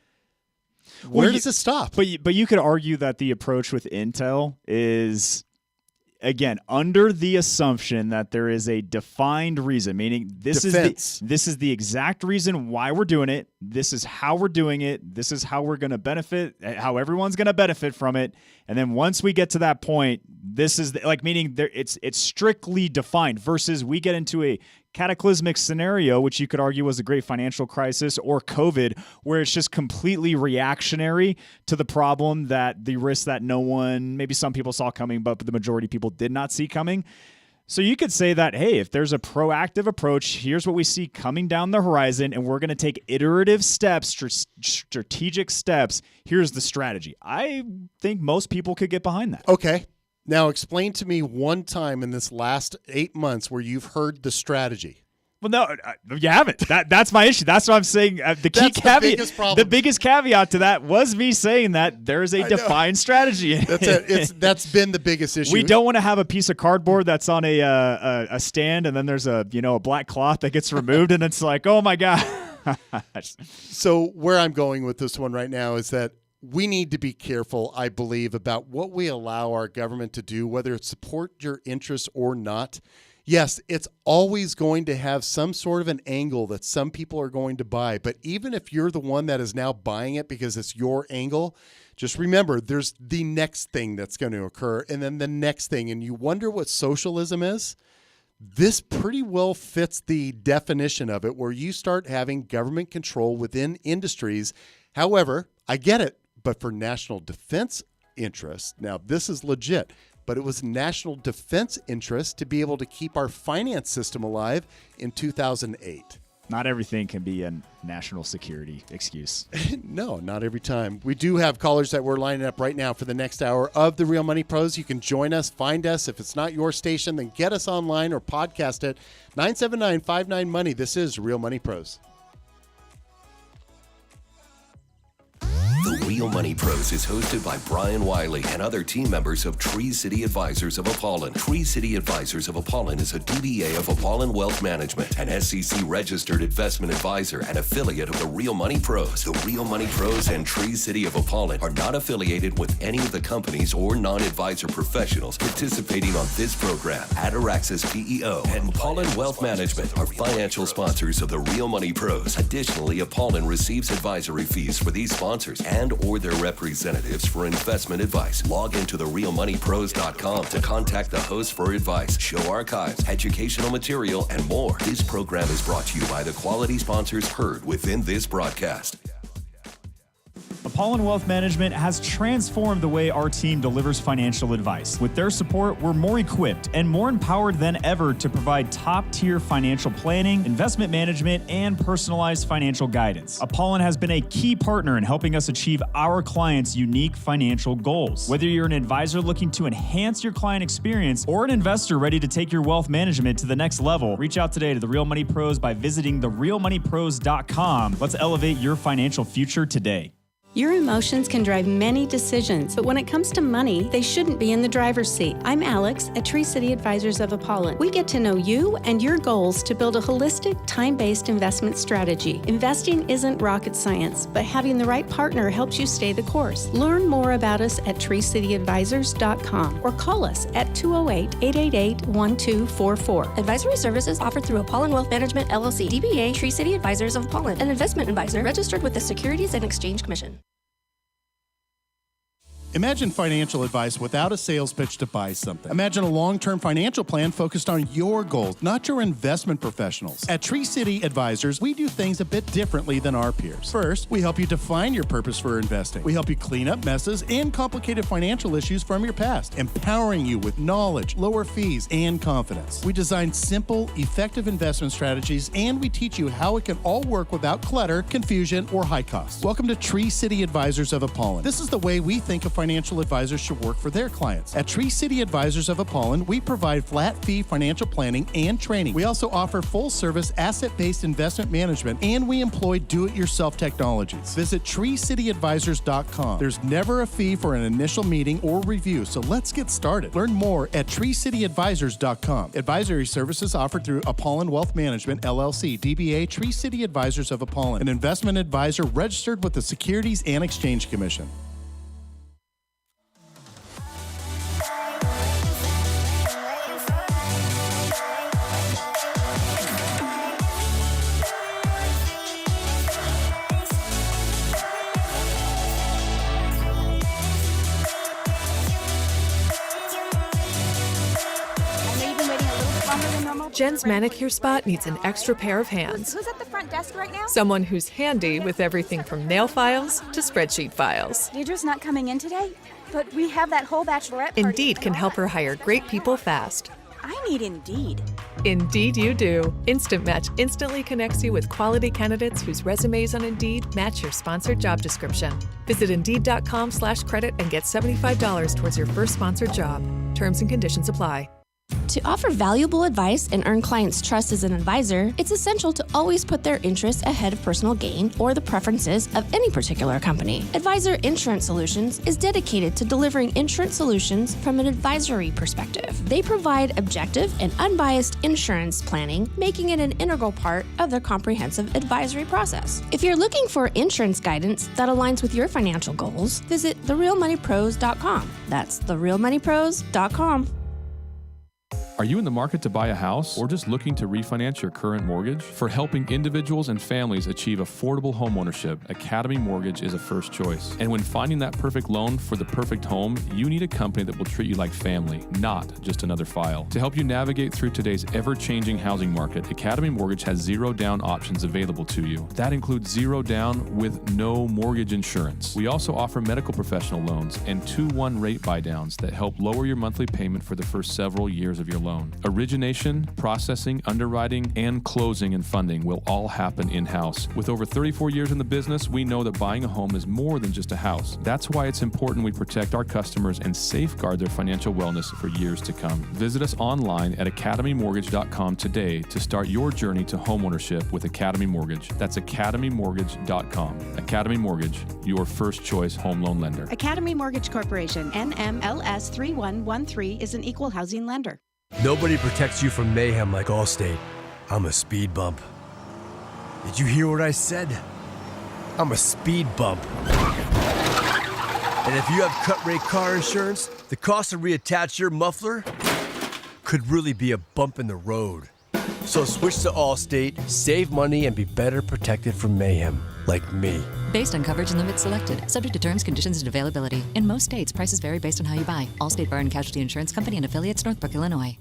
Where does it stop? But you could argue that the approach with Intel is, again, under the assumption that there is a defined reason, meaning this is the exact reason why we're doing it. This is how we're doing it. This is how we're going to benefit, how everyone's going to benefit from it. And then once we get to that point, this is meaning there it's strictly defined versus we get into a cataclysmic scenario, which you could argue was the great financial crisis or COVID, where it's just completely reactionary to the problem, that the risk that no one, maybe some people saw coming, but the majority of people did not see coming. So you could say that, hey, if there's a proactive approach, here's what we see coming down the horizon, and we're going to take iterative steps, strategic steps. Here's the strategy. I think most people could get behind that. Okay. Now, explain to me one time in this last 8 months where you've heard the strategy. Well, no, you haven't. That's my issue. That's what I'm saying. The key caveat, the biggest caveat to that was me saying that there is a defined strategy. That's been the biggest issue. We don't want to have a piece of cardboard that's on a stand, and then there's a black cloth that gets removed, and it's like, oh my god. So where I'm going with this one right now is that we need to be careful, I believe, about what we allow our government to do, whether it support your interests or not. Yes, it's always going to have some sort of an angle that some people are going to buy. But even if you're the one that is now buying it because it's your angle, just remember there's the next thing that's going to occur and then the next thing. And you wonder what socialism is? This pretty well fits the definition of it, where you start having government control within industries. However, I get it, but for national defense interests, now this is legit, but it was national defense interest to be able to keep our finance system alive in 2008. Not everything can be a national security excuse. No, not every time. We do have callers that we're lining up right now for the next hour of The Real Money Pros. You can join us, find us. If it's not your station, then get us online or podcast it. 979-59-MONEY. This is Real Money Pros. The Real Money Pros is hosted by Brian Wiley and other team members of Tree City Advisors of Apollon. Tree City Advisors of Apollon is a DBA of Apollon Wealth Management, an SEC-registered investment advisor and affiliate of the Real Money Pros. The Real Money Pros and Tree City of Apollon are not affiliated with any of the companies or non-advisor professionals participating on this program. Ataraxis PEO and Apollon Wealth Management are financial sponsors of the Real Money Pros. Additionally, Apollon receives advisory fees for these sponsors and or their representatives for investment advice. Log into therealmoneypros.com to contact the host for advice, show archives, educational material, and more. This program is brought to you by the quality sponsors heard within this broadcast. Apollon Wealth Management has transformed the way our team delivers financial advice. With their support, we're more equipped and more empowered than ever to provide top-tier financial planning, investment management, and personalized financial guidance. Apollon has been a key partner in helping us achieve our clients' unique financial goals. Whether you're an advisor looking to enhance your client experience or an investor ready to take your wealth management to the next level, reach out today to The Real Money Pros by visiting therealmoneypros.com. Let's elevate your financial future today. Your emotions can drive many decisions, but when it comes to money, they shouldn't be in the driver's seat. I'm Alex at Tree City Advisors of Apollon. We get to know you and your goals to build a holistic, time-based investment strategy. Investing isn't rocket science, but having the right partner helps you stay the course. Learn more about us at treecityadvisors.com or call us at 208-888-1244. Advisory services offered through Apollon Wealth Management, LLC, DBA Tree City Advisors of Apollon, an investment advisor registered with the Securities and Exchange Commission. Imagine financial advice without a sales pitch to buy something. Imagine a long-term financial plan focused on your goals, not your investment professionals. At Tree City Advisors, we do things a bit differently than our peers. First, we help you define your purpose for investing. We help you clean up messes and complicated financial issues from your past, empowering you with knowledge, lower fees, and confidence. We design simple, effective investment strategies, and we teach you how it can all work without clutter, confusion, or high costs. Welcome to Tree City Advisors of Apollon. This is the way we think of financial advisors should work for their clients. At Tree City Advisors of Apollon, we provide flat-fee financial planning and training. We also offer full-service asset-based investment management, and we employ do-it-yourself technologies. Visit treecityadvisors.com. There's never a fee for an initial meeting or review, so let's get started. Learn more at treecityadvisors.com. Advisory services offered through Apollon Wealth Management, LLC, DBA Tree City Advisors of Apollon, an investment advisor registered with the Securities and Exchange Commission. Jen's manicure spot needs an extra pair of hands. Who's at the front desk right now? Someone who's handy with everything from nail files to spreadsheet files. Deidre's not coming in today, but we have that whole bachelorette party. Indeed can help her hire great people fast. I need Indeed. Indeed you do. Instant Match instantly connects you with quality candidates whose resumes on Indeed match your sponsored job description. Visit Indeed.com/credit and get $75 towards your first sponsored job. Terms and conditions apply. To offer valuable advice and earn clients' trust as an advisor, it's essential to always put their interests ahead of personal gain or the preferences of any particular company. Advisor Insurance Solutions is dedicated to delivering insurance solutions from an advisory perspective. They provide objective and unbiased insurance planning, making it an integral part of their comprehensive advisory process. If you're looking for insurance guidance that aligns with your financial goals, visit therealmoneypros.com. That's therealmoneypros.com. Are you in the market to buy a house or just looking to refinance your current mortgage? For helping individuals and families achieve affordable homeownership, Academy Mortgage is a first choice. And when finding that perfect loan for the perfect home, you need a company that will treat you like family, not just another file. To help you navigate through today's ever-changing housing market, Academy Mortgage has zero down options available to you. That includes zero down with no mortgage insurance. We also offer medical professional loans and 2-1 rate buy-downs that help lower your monthly payment for the first several years of your loan. Origination, processing, underwriting, and closing and funding will all happen in-house. With over 34 years in the business, we know that buying a home is more than just a house. That's why it's important we protect our customers and safeguard their financial wellness for years to come. Visit us online at academymortgage.com today to start your journey to homeownership with Academy Mortgage. That's academymortgage.com. Academy Mortgage, your first choice home loan lender. Academy Mortgage Corporation, NMLS 3113, is an equal housing lender. Nobody protects you from mayhem like Allstate. I'm a speed bump. Did you hear what I said? I'm a speed bump. And if you have cut-rate car insurance, the cost to reattach your muffler could really be a bump in the road. So switch to Allstate, save money, and be better protected from mayhem, like me. Based on coverage and limits selected. Subject to terms, conditions, and availability. In most states, prices vary based on how you buy. Allstate Bar and Casualty Insurance Company and affiliates, Northbrook, Illinois.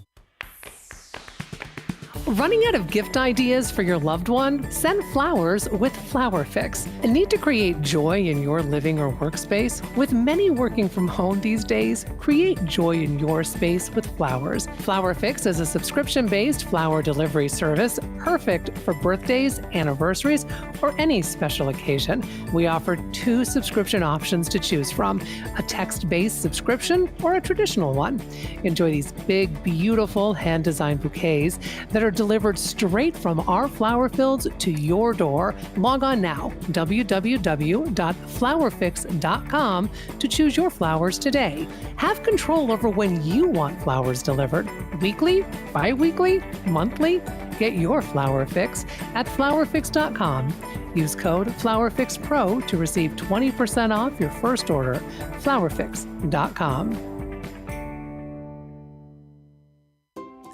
Running out of gift ideas for your loved one? Send flowers with Flower Fix. And need to create joy in your living or workspace? With many working from home these days, create joy in your space with flowers. Flower Fix is a subscription-based flower delivery service perfect for birthdays, anniversaries, or any special occasion. We offer 2 subscription options to choose from, a text-based subscription or a traditional one. Enjoy these big, beautiful hand-designed bouquets that are delivered straight from our flower fields to your door. Log on now, www.flowerfix.com, to choose your flowers today. Have control over when you want flowers delivered. Weekly, bi-weekly, monthly? Get your flower fix at flowerfix.com. Use code FlowerFixPro to receive 20% off your first order. flowerfix.com.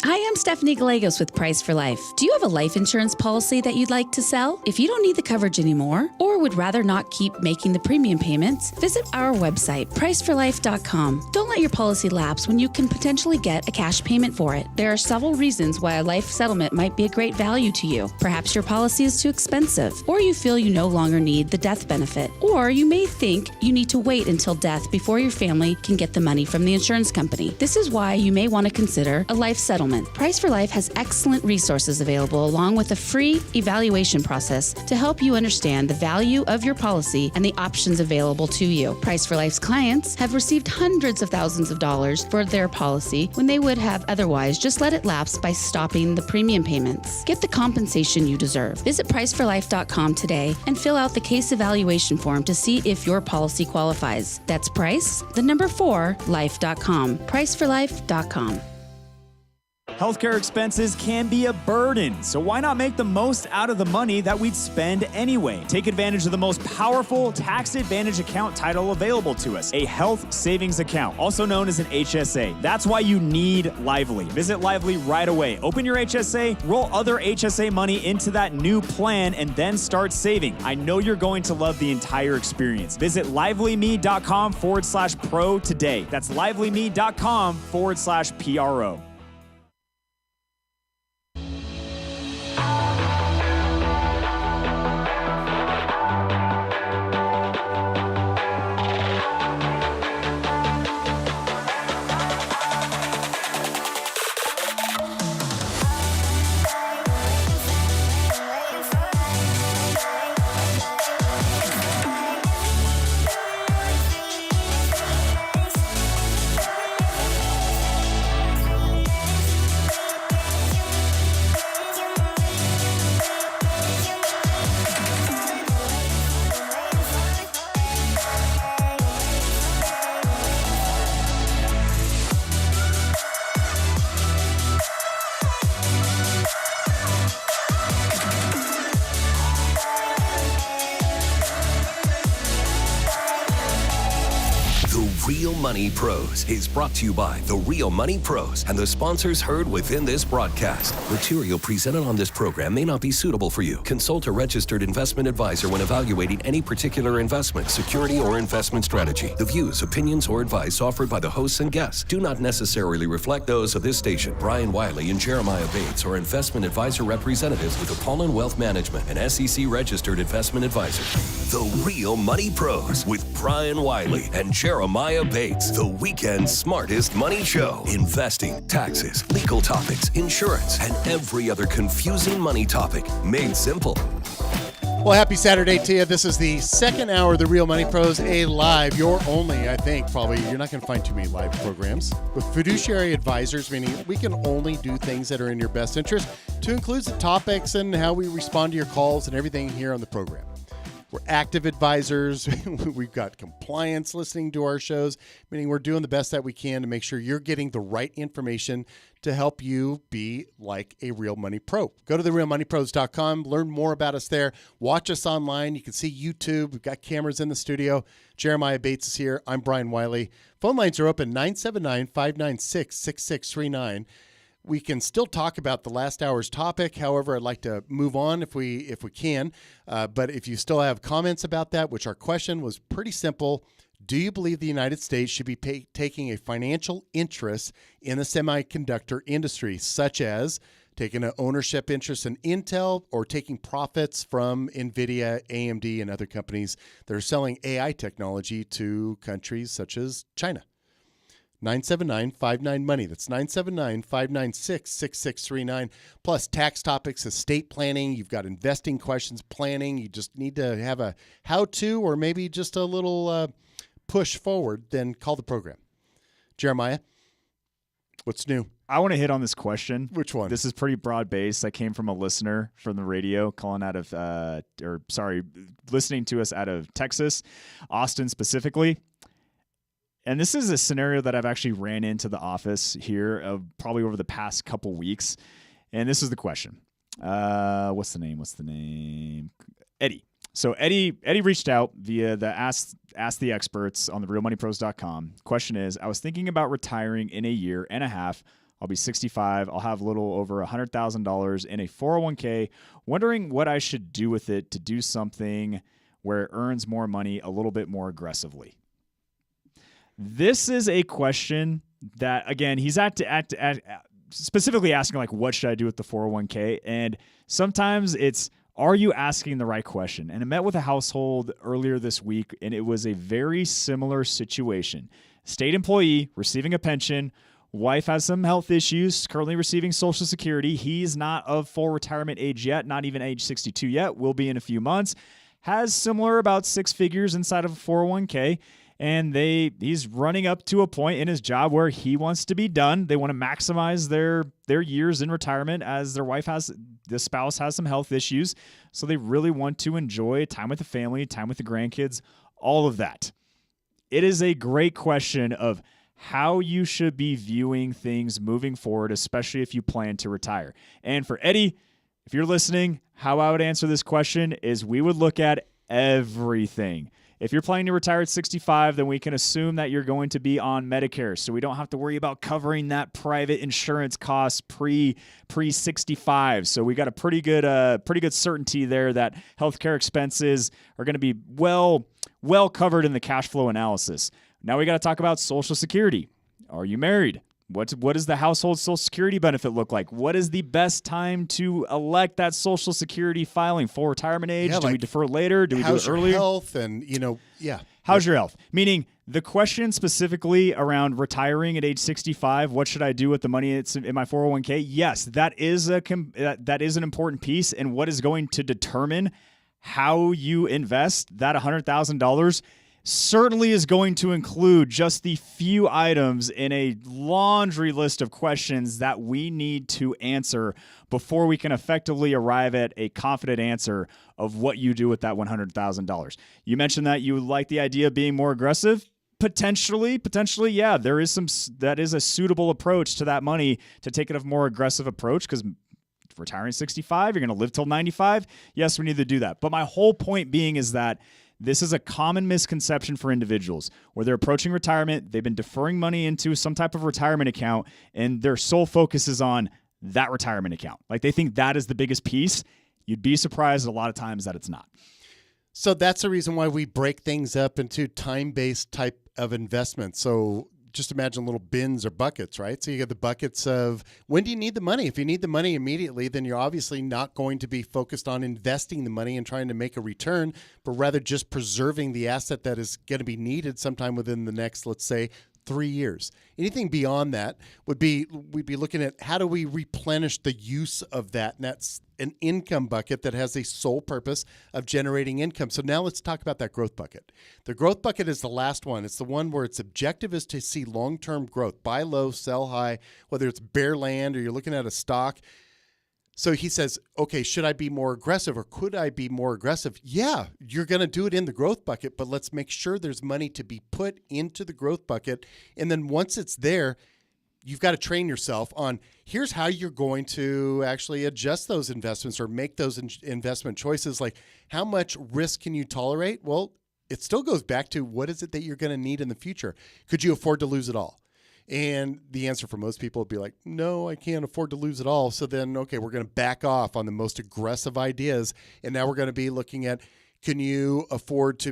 Hi, I'm Stephanie Gallegos with Price for Life. Do you have a life insurance policy that you'd like to sell? If you don't need the coverage anymore or would rather not keep making the premium payments, visit our website, priceforlife.com. Don't let your policy lapse when you can potentially get a cash payment for it. There are several reasons why a life settlement might be a great value to you. Perhaps your policy is too expensive, or you feel you no longer need the death benefit, or you may think you need to wait until death before your family can get the money from the insurance company. This is why you may want to consider a life settlement. Price for Life has excellent resources available along with a free evaluation process to help you understand the value of your policy and the options available to you. Price for Life's clients have received hundreds of thousands of dollars for their policy when they would have otherwise just let it lapse by stopping the premium payments. Get the compensation you deserve. Visit priceforlife.com today and fill out the case evaluation form to see if your policy qualifies. That's life.com. Priceforlife.com. Healthcare expenses can be a burden, so why not make the most out of the money that we'd spend anyway? Take advantage of the most powerful tax advantage account title available to us, a health savings account, also known as an HSA. That's why you need Lively. Visit Lively right away. Open your HSA, roll other HSA money into that new plan, and then start saving. I know you're going to love the entire experience. Visit livelyme.com/pro today. That's livelyme.com/PRO. Real Money Pros is brought to you by The Real Money Pros and the sponsors heard within this broadcast. Material presented on this program may not be suitable for you. Consult a registered investment advisor when evaluating any particular investment, security, or investment strategy. The views, opinions, or advice offered by the hosts and guests do not necessarily reflect those of this station. Brian Wiley and Jeremiah Bates are investment advisor representatives with Apollon Wealth Management, an SEC registered investment advisor. The Real Money Pros with Brian Wiley and Jeremiah Bates, the weekend's smartest money show. Investing, taxes, legal topics, insurance, and every other confusing money topic made simple. Well, happy Saturday to you. This is the second hour of The Real Money Pros, a live, your only, I think, probably, you're not going to find too many live programs. With fiduciary advisors, meaning we can only do things that are in your best interest, to include the topics and how we respond to your calls and everything here on the program. We're active advisors. We've got compliance listening to our shows, meaning we're doing the best that we can to make sure you're getting the right information to help you be like a real money pro. Go to therealmoneypros.com, learn more about us there. Watch us online. You can see YouTube. We've got cameras in the studio. Jeremiah Bates is here. I'm Brian Wiley. Phone lines are open 979-596-6639. We can still talk about the last hour's topic. However, I'd like to move on if we can. But if you still have comments about that, which our question was pretty simple, do you believe the United States should be taking a financial interest in the semiconductor industry, such as taking an ownership interest in Intel or taking profits from NVIDIA, AMD, and other companies that are selling AI technology to countries such as China? 979-59-MONEY. That's 979-596-6639. Plus tax topics, estate planning. You've got investing questions, planning. You just need to have a how-to or maybe just a little push forward. Then call the program. Jeremiah, what's new? I want to hit on this question. Which one? This is pretty broad-based. That came from a listener from the radio calling out of, listening to us out of Texas, Austin specifically. And this is a scenario that I've actually ran into the office here probably over the past couple weeks. And this is the question. What's the name? Eddie. So Eddie reached out via the Ask the Experts on therealmoneypros.com. Question is, I was thinking about retiring in a year and a half I'll be 65. I'll have a little over $100,000 in a 401k, wondering what I should do with it to do something where it earns more money a little bit more aggressively. This is a question that, again, he's specifically asking, like, what should I do with the 401k? And sometimes it's, are you asking the right question? And I met with a household earlier this week, and it was a very similar situation. State employee receiving a pension. Wife has some health issues, currently receiving Social Security. He's not of full retirement age yet, not even age 62 yet, will be in a few months. Has similar about 6 figures inside of a 401k. And he's running up to a point in his job where he wants to be done. They want to maximize their years in retirement, as the spouse has some health issues. So they really want to enjoy time with the family, time with the grandkids, all of that. It is a great question of how you should be viewing things moving forward, especially if you plan to retire. And for Eddie, if you're listening, how I would answer this question is we would look at everything. If you're planning to retire at 65, then we can assume that you're going to be on Medicare, so we don't have to worry about covering that private insurance cost pre-65. So we got a pretty good certainty there that healthcare expenses are going to be well covered in the cash flow analysis. Now we got to talk about Social Security. Are you married? What does the household Social Security benefit look like? What is the best time to elect that Social Security filing? Full retirement age? Do we defer later? Do we do it earlier? How's your health? And, How's your health? Meaning the question specifically around retiring at age 65, what should I do with the money that's in my 401k? Yes, that is an important piece. And what is going to determine how you invest that $100,000 certainly is going to include just the few items in a laundry list of questions that we need to answer before we can effectively arrive at a confident answer of what you do with that $100,000. You mentioned that you like the idea of being more aggressive. Potentially, yeah, that is a suitable approach to that money, to take it a more aggressive approach, because retiring 65, you're going to live till 95. Yes, we need to do that. But my whole point being is that this is a common misconception for individuals where they're approaching retirement. They've been deferring money into some type of retirement account, and their sole focus is on that retirement account. Like, they think that is the biggest piece. You'd be surprised a lot of times that it's not. So that's the reason why we break things up into time-based type of investments. So just imagine little bins or buckets, right? So you got the buckets of when do you need the money? If you need the money immediately, then you're obviously not going to be focused on investing the money and trying to make a return, but rather just preserving the asset that is going to be needed sometime within the next, let's say, 3 years. Anything beyond that we'd be looking at how do we replenish the use of that, and that's an income bucket that has a sole purpose of generating income. So now let's talk about that growth bucket. The growth bucket is the last one. It's the one where its objective is to see long-term growth, buy low, sell high, whether it's bare land or you're looking at a stock. So he says, okay, should I be more aggressive or could I be more aggressive? Yeah, you're going to do it in the growth bucket, but let's make sure there's money to be put into the growth bucket. And then once it's there, you've got to train yourself on here's how you're going to actually adjust those investments or make those investment choices. Like, how much risk can you tolerate? Well, it still goes back to what is it that you're going to need in the future? Could you afford to lose it all? And the answer for most people would be like, no, I can't afford to lose it all. So then, okay, we're going to back off on the most aggressive ideas. And now we're going to be looking at, can you afford to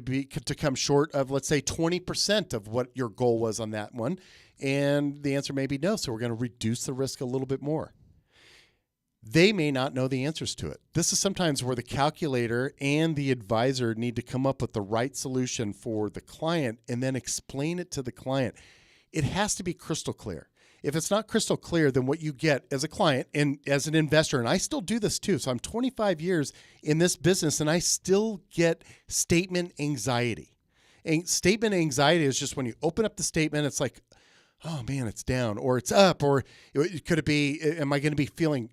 come short of, let's say, 20% of what your goal was on that one? And the answer may be no. So we're going to reduce the risk a little bit more. They may not know the answers to it. This is sometimes where the calculator and the advisor need to come up with the right solution for the client and then explain it to the client. It has to be crystal clear. If it's not crystal clear, then what you get as a client and as an investor, and I still do this too, so I'm 25 years in this business and I still get statement anxiety. And statement anxiety is just when you open up the statement, it's like, oh man, it's down, or it's up, or could it be, am I going to be feeling,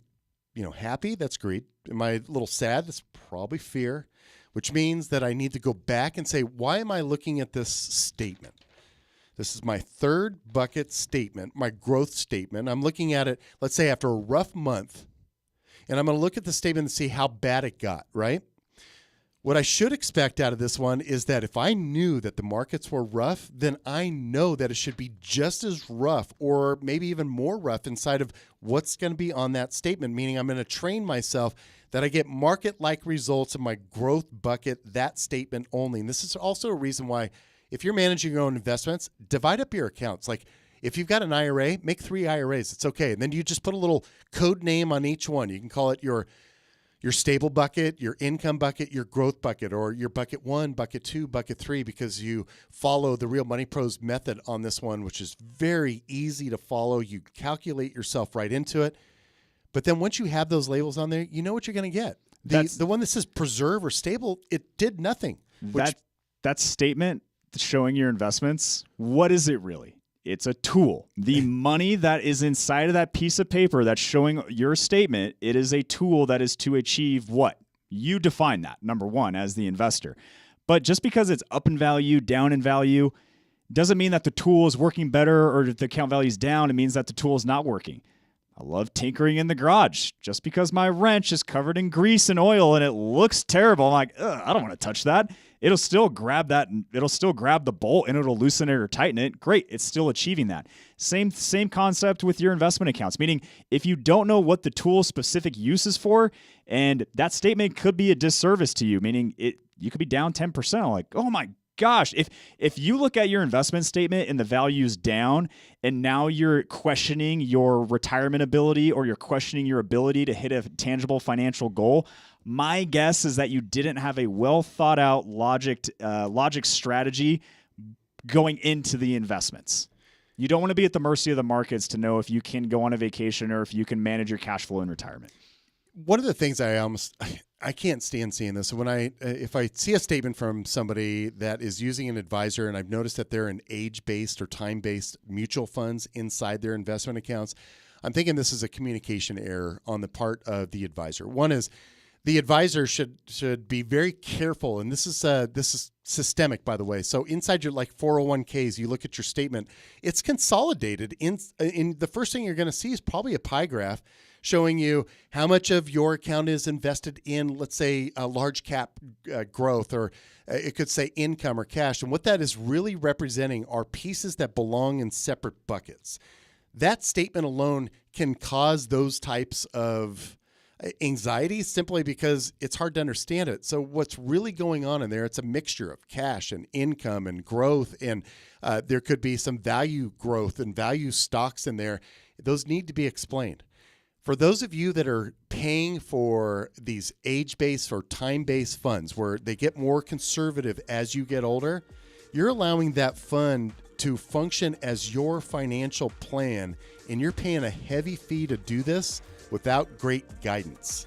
happy? That's greed. Am I a little sad? That's probably fear, which means that I need to go back and say, why am I looking at this statement? This is my third bucket statement, my growth statement. I'm looking at it, let's say, after a rough month, and I'm going to look at the statement and see how bad it got, right? What I should expect out of this one is that if I knew that the markets were rough, then I know that it should be just as rough or maybe even more rough inside of what's going to be on that statement, meaning I'm going to train myself that I get market-like results in my growth bucket, that statement only. And this is also a reason why if you're managing your own investments, divide up your accounts. Like if you've got an IRA, make 3 IRAs. It's okay. And then you just put a little code name on each one. You can call it your stable bucket, your income bucket, your growth bucket, or your bucket 1, bucket 2, bucket 3, because you follow the Real Money Pros method on this one, which is very easy to follow. You calculate yourself right into it. But then once you have those labels on there, you know what you're going to get. The one that says preserve or stable, it did nothing. That statement showing your investments, what is it really? It's a tool. The money that is inside of that piece of paper that's showing your statement, it is a tool that is to achieve what? You define that, number one, as the investor. But just because it's up in value, down in value, doesn't mean that the tool is working better or the account value is down. It means that the tool is not working. I love tinkering in the garage. Just because my wrench is covered in grease and oil and it looks terrible, I'm like, I don't want to touch that. It'll still grab that. It'll still grab the bolt and it'll loosen it or tighten it. Great. It's still achieving that. Same concept with your investment accounts, meaning if you don't know what the tool's specific use is for, and that statement could be a disservice to you, meaning you could be down 10%. Like, oh my gosh, if you look at your investment statement and the value's down and now you're questioning your retirement ability or you're questioning your ability to hit a tangible financial goal, my guess is that you didn't have a well thought out logic strategy going into the investments. You don't want to be at the mercy of the markets to know if you can go on a vacation or if you can manage your cash flow in retirement. One of the things I can't stand seeing this. When if I see a statement from somebody that is using an advisor and I've noticed that they're in age-based or time-based mutual funds inside their investment accounts, I'm thinking this is a communication error on the part of the advisor. One is the advisor should be very careful, and this is systemic, by the way. So inside your 401ks, you look at your statement, it's consolidated. In the first thing you're going to see is probably a pie graph showing you how much of your account is invested in, let's say, a large cap growth, or it could say income or cash. And what that is really representing are pieces that belong in separate buckets. That statement alone can cause those types of anxiety simply because it's hard to understand it. So what's really going on in there, it's a mixture of cash and income and growth, and there could be some value growth and value stocks in there. Those need to be explained. For those of you that are paying for these age-based or time-based funds where they get more conservative as you get older, you're allowing that fund to function as your financial plan, and you're paying a heavy fee to do this without great guidance.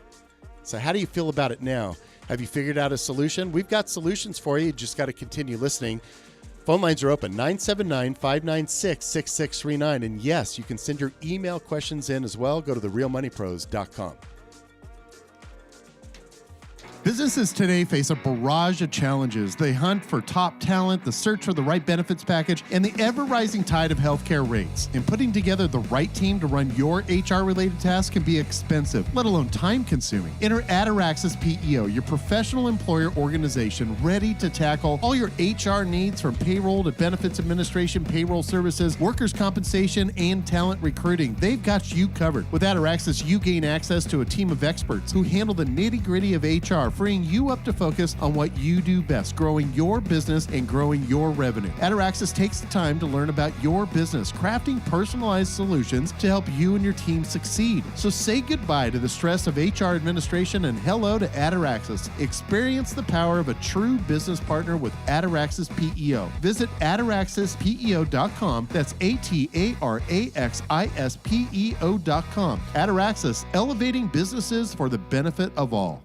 So how do you feel about it now? Have you figured out a solution? We've got solutions for you. You just got to continue listening. Phone lines are open, 979-596-6639. And yes, you can send your email questions in as well. Go to therealmoneypros.com. Businesses today face a barrage of challenges. They hunt for top talent, the search for the right benefits package, and the ever-rising tide of healthcare rates. And putting together the right team to run your HR-related tasks can be expensive, let alone time-consuming. Enter Ataraxis PEO, your professional employer organization ready to tackle all your HR needs from payroll to benefits administration, payroll services, workers' compensation, and talent recruiting. They've got you covered. With Ataraxis, you gain access to a team of experts who handle the nitty-gritty of HR, freeing you up to focus on what you do best, growing your business and growing your revenue. Ataraxis takes the time to learn about your business, crafting personalized solutions to help you and your team succeed. So say goodbye to the stress of HR administration and hello to Ataraxis. Experience the power of a true business partner with Ataraxis PEO. Visit ataraxispeo.com. That's ATARAXISPEO.com. Ataraxis, elevating businesses for the benefit of all.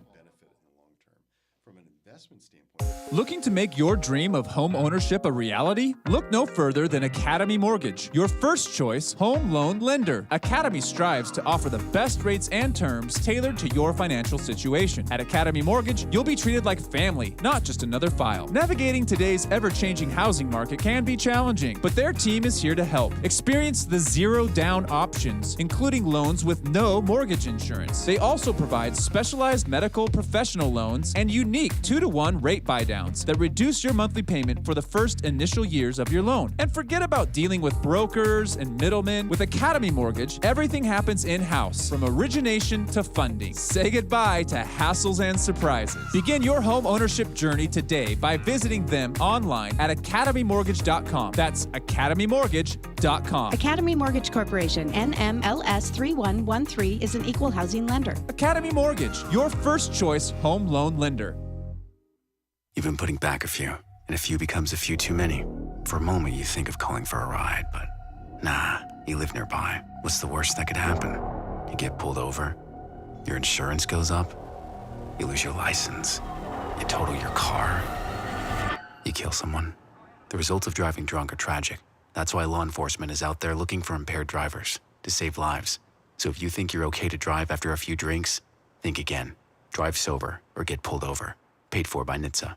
From an investment standpoint. Looking to make your dream of home ownership a reality? Look no further than Academy Mortgage, your first choice home loan lender. Academy strives to offer the best rates and terms tailored to your financial situation. At Academy Mortgage, you'll be treated like family, not just another file. Navigating today's ever-changing housing market can be challenging, but their team is here to help. Experience the zero-down options, including loans with no mortgage insurance. They also provide specialized medical professional loans and unique 2-to-1 rate buydowns that reduce your monthly payment for the first initial years of your loan. And forget about dealing with brokers and middlemen. With Academy Mortgage, everything happens in-house, from origination to funding. Say goodbye to hassles and surprises. Begin your home ownership journey today by visiting them online at academymortgage.com. That's academymortgage.com. Academy Mortgage Corporation, NMLS 3113, is an equal housing lender. Academy Mortgage, your first choice home loan lender. You've been putting back a few, and a few becomes a few too many. For a moment, you think of calling for a ride, but nah, you live nearby. What's the worst that could happen? You get pulled over, your insurance goes up, you lose your license, you total your car, you kill someone. The results of driving drunk are tragic. That's why law enforcement is out there looking for impaired drivers to save lives. So if you think you're okay to drive after a few drinks, think again. Drive sober or get pulled over. Paid for by NHTSA.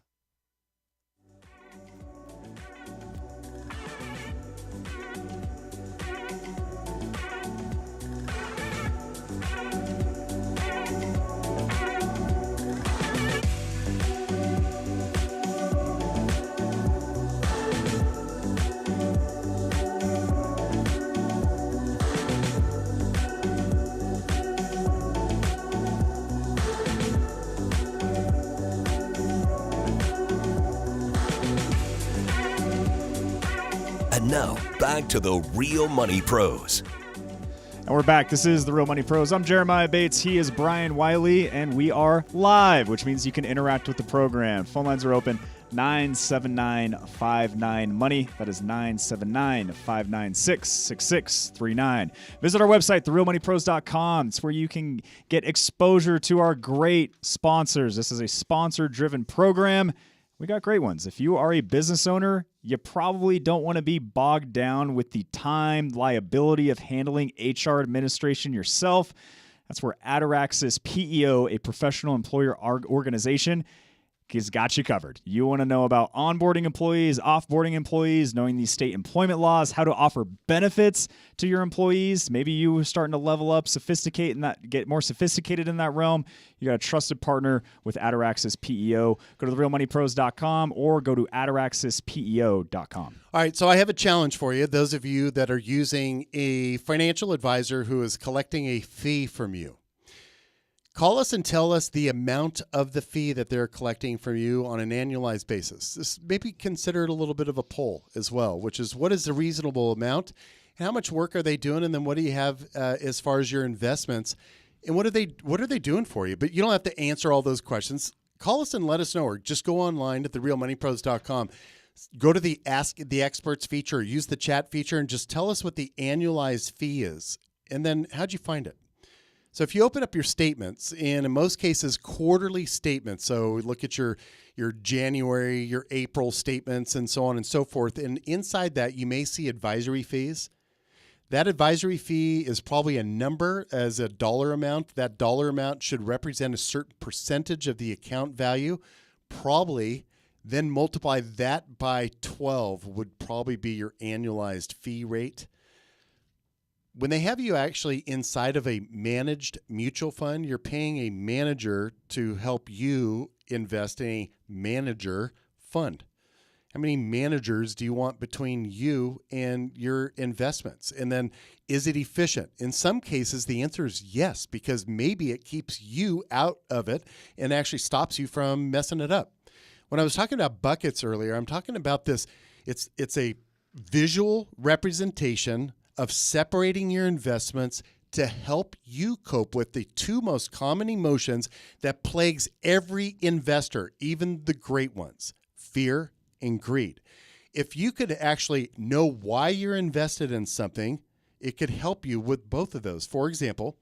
And now, back to the Real Money Pros. And we're back. This is the Real Money Pros. I'm Jeremiah Bates. He is Brian Wiley, and we are live, which means you can interact with the program. Phone lines are open. 979-59-MONEY. That is 979-596-6639. Visit our website, therealmoneypros.com. It's where you can get exposure to our great sponsors. This is a sponsor-driven program. We got great ones. If you are a business owner, you probably don't want to be bogged down with the time, liability of handling HR administration yourself. That's where Ataraxis PEO, a professional employer organization, has got you covered. You want to know about onboarding employees, offboarding employees, knowing these state employment laws, how to offer benefits to your employees. Maybe you are starting to level up, sophisticate in that, get more sophisticated in that realm. You got a trusted partner with Ataraxis PEO. Go to therealmoneypros.com or go to ataraxispeo.com. All right, so I have a challenge for you. Those of you that are using a financial advisor who is collecting a fee from you. Call us and tell us the amount of the fee that they're collecting from you on an annualized basis. This maybe consider it a little bit of a poll as well, which is what is the reasonable amount and how much work are they doing, and then what do you have as far as your investments, and what are they doing for you? But you don't have to answer all those questions. Call us and let us know, or just go online at therealmoneypros.com. Go to the Ask the Experts feature, use the chat feature, and just tell us what the annualized fee is, and then how'd you find it? So if you open up your statements, and in most cases, quarterly statements, so look at your January, your April statements, and so on and so forth, and inside that, you may see advisory fees. That advisory fee is probably a number as a dollar amount. That dollar amount should represent a certain percentage of the account value. Probably then multiply that by 12 would probably be your annualized fee rate. When they have you actually inside of a managed mutual fund, you're paying a manager to help you invest in a manager fund. How many managers do you want between you and your investments? And then is it efficient? In some cases, the answer is yes, because maybe it keeps you out of it and actually stops you from messing it up. When I was talking about buckets earlier, I'm talking about this. It's a visual representation of separating your investments to help you cope with the two most common emotions that plagues every investor, even the great ones: fear and greed. If you could actually know why you're invested in something, it could help you with both of those. For example,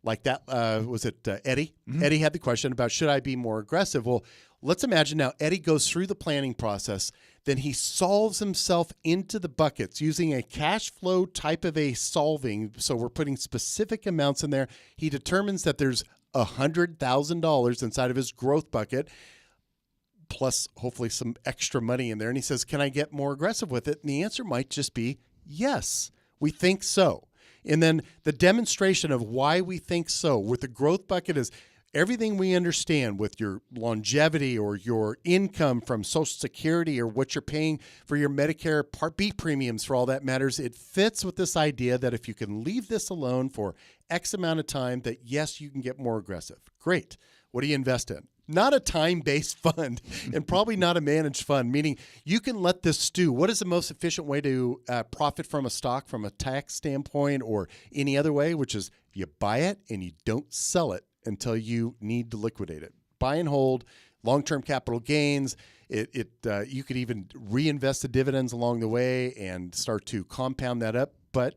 like that, was it Eddie? Mm-hmm. Eddie had the question about, should I be more aggressive? Well, Let's imagine now Eddie goes through the planning process. Then he solves himself into the buckets using a cash flow type of a solving. So we're putting specific amounts in there. He determines that there's $100,000 inside of his growth bucket, plus hopefully some extra money in there. And he says, can I get more aggressive with it? And the answer might just be yes, we think so. And then the demonstration of why we think so with the growth bucket is everything we understand with your longevity or your income from Social Security or what you're paying for your Medicare Part B premiums, for all that matters. It fits with this idea that if you can leave this alone for X amount of time, that yes, you can get more aggressive. Great. What do you invest in? Not a time-based fund and probably not a managed fund, meaning you can let this stew. What is the most efficient way to profit from a stock from a tax standpoint or any other way, which is you buy it and you don't sell it until you need to liquidate it. Buy and hold, long-term capital gains. You could even reinvest the dividends along the way and start to compound that up. But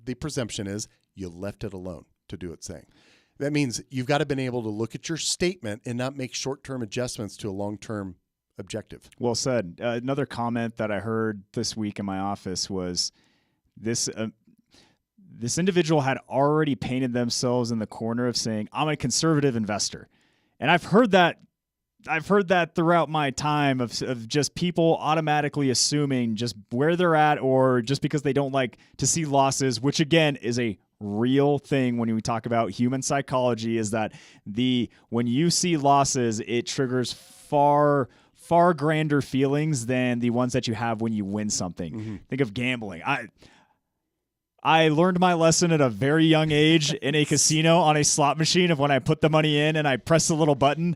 the presumption is you left it alone to do its thing. That means you've got to been able to look at your statement and not make short-term adjustments to a long-term objective. Well said. Another comment that I heard this week in my office was this individual had already painted themselves in the corner of saying, I'm a conservative investor. And I've heard that throughout my time of just people automatically assuming just where they're at, or just because they don't like to see losses, which again is a real thing when we talk about human psychology, is that when you see losses, it triggers far grander feelings than the ones that you have when you win something. Mm-hmm. Think of gambling. I learned my lesson at a very young age in a casino on a slot machine of when I put the money in and I pressed the little button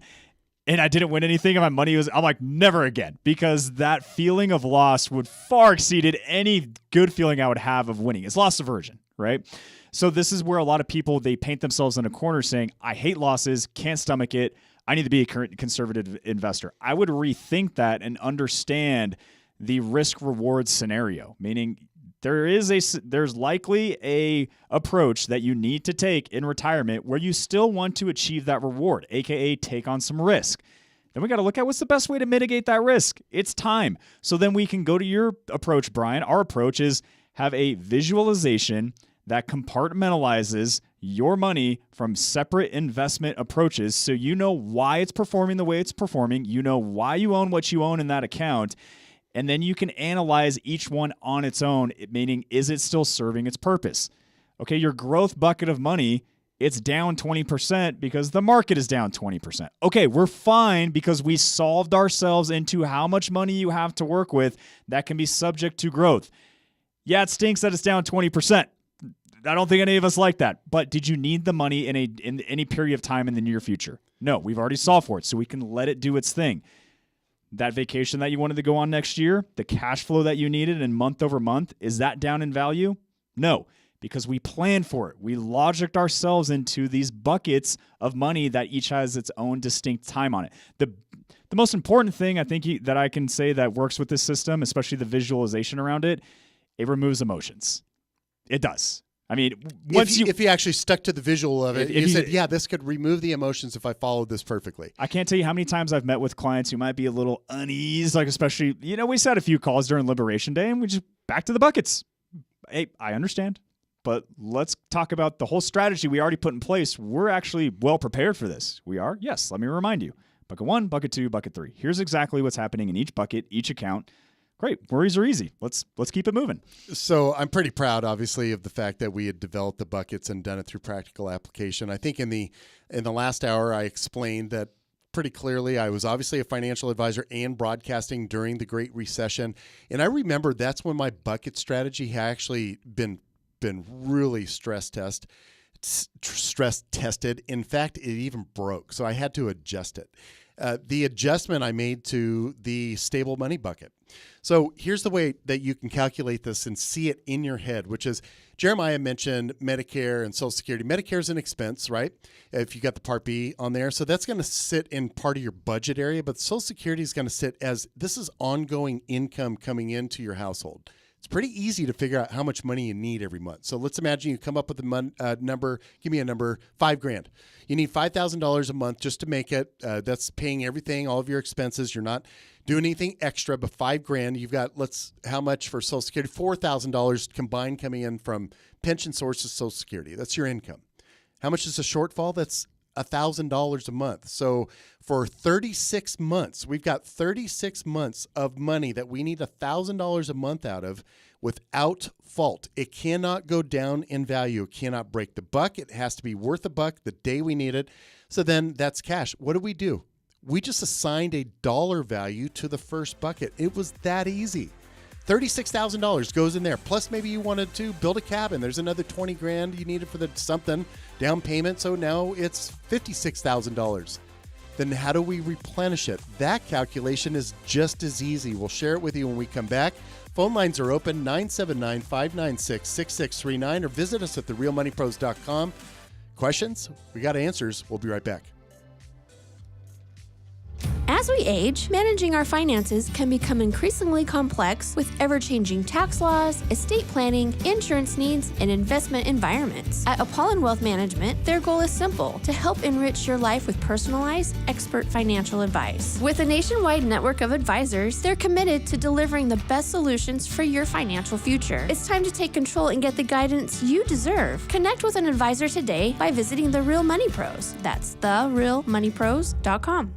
and I didn't win anything and my money I'm like, never again, because that feeling of loss would far exceeded any good feeling I would have of winning. It's loss aversion, right? So this is where a lot of people, they paint themselves in a corner saying, I hate losses, can't stomach it, I need to be a conservative investor. I would rethink that and understand the risk-reward scenario, meaning there's likely a approach that you need to take in retirement where you still want to achieve that reward, aka take on some risk. Then we got to look at what's the best way to mitigate that risk. It's time. So then we can go to your approach, Brian. Our approach is have a visualization that compartmentalizes your money from separate investment approaches, so you know why it's performing the way it's performing, you know why you own what you own in that account, and then you can analyze each one on its own, meaning is it still serving its purpose? Okay, your growth bucket of money, it's down 20% because the market is down 20%. Okay, we're fine because we solved ourselves into how much money you have to work with that can be subject to growth. Yeah, it stinks that it's down 20%. I don't think any of us like that. But did you need the money in any period of time in the near future? No, we've already solved for it, so we can let it do its thing. That vacation that you wanted to go on next year, the cash flow that you needed in month over month, is that down in value? No, because we planned for it. We logicked ourselves into these buckets of money that each has its own distinct time on it. The most important thing I think that I can say that works with this system, especially the visualization around it, it removes emotions. It does. I mean, if you actually stuck to the visual of it, you said, yeah, this could remove the emotions if I followed this perfectly. I can't tell you how many times I've met with clients who might be a little uneasy, like especially, we just had a few calls during Liberation Day and we just back to the buckets. Hey, I understand, but let's talk about the whole strategy we already put in place. We're actually well prepared for this. We are? Yes, let me remind you. Bucket 1, bucket 2, bucket 3. Here's exactly what's happening in each bucket, each account. Great. Worries are easy. Let's keep it moving. So I'm pretty proud, obviously, of the fact that we had developed the buckets and done it through practical application. I think in the last hour, I explained that pretty clearly. I was obviously a financial advisor and broadcasting during the Great Recession. And I remember that's when my bucket strategy had actually been really stress tested. In fact, it even broke. So I had to adjust it. The adjustment I made to the stable money bucket. So here's the way that you can calculate this and see it in your head, which is Jeremiah mentioned Medicare and Social Security. Medicare is an expense, right? If you got the Part B on there. So that's going to sit in part of your budget area, but Social Security is going to sit as this is ongoing income coming into your household. It's pretty easy to figure out how much money you need every month. So let's imagine you come up with a number, give me a number, $5,000. You need $5,000 a month just to make it. That's paying everything, all of your expenses. You're not doing anything extra, but $5,000. You've got, how much for Social Security? $4,000 combined coming in from pension sources, Social Security. That's your income. How much is a shortfall? That's $1,000 a month. So for 36 months, we've got 36 months of money that we need $1,000 a month out of without fault. It cannot go down in value. It cannot break the buck. It has to be worth a buck the day we need it. So then that's cash. What do? We just assigned a dollar value to the first bucket. It was that easy. $36,000 goes in there. Plus, maybe you wanted to build a cabin. There's another $20,000 you needed for the something down payment. So now it's $56,000. Then how do we replenish it? That calculation is just as easy. We'll share it with you when we come back. Phone lines are open, 979-596-6639, or visit us at therealmoneypros.com. Questions? We got answers. We'll be right back. As we age, managing our finances can become increasingly complex with ever-changing tax laws, estate planning, insurance needs, and investment environments. At Apollon Wealth Management, their goal is simple: to help enrich your life with personalized, expert financial advice. With a nationwide network of advisors, they're committed to delivering the best solutions for your financial future. It's time to take control and get the guidance you deserve. Connect with an advisor today by visiting The Real Money Pros. That's therealmoneypros.com.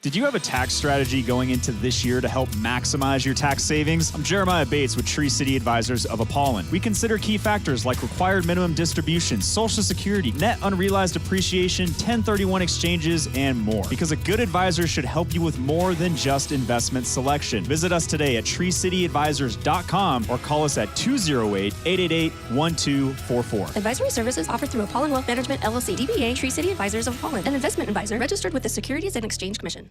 Did you have a tax strategy going into this year to help maximize your tax savings? I'm Jeremiah Bates with Tree City Advisors of Apollon. We consider key factors like required minimum distributions, Social Security, net unrealized appreciation, 1031 exchanges, and more. Because a good advisor should help you with more than just investment selection. Visit us today at treecityadvisors.com or call us at 208-888-1244. Advisory services offered through Apollon Wealth Management, LLC, DBA Tree City Advisors of Apollon, an investment advisor registered with the Securities and Exchange Commission.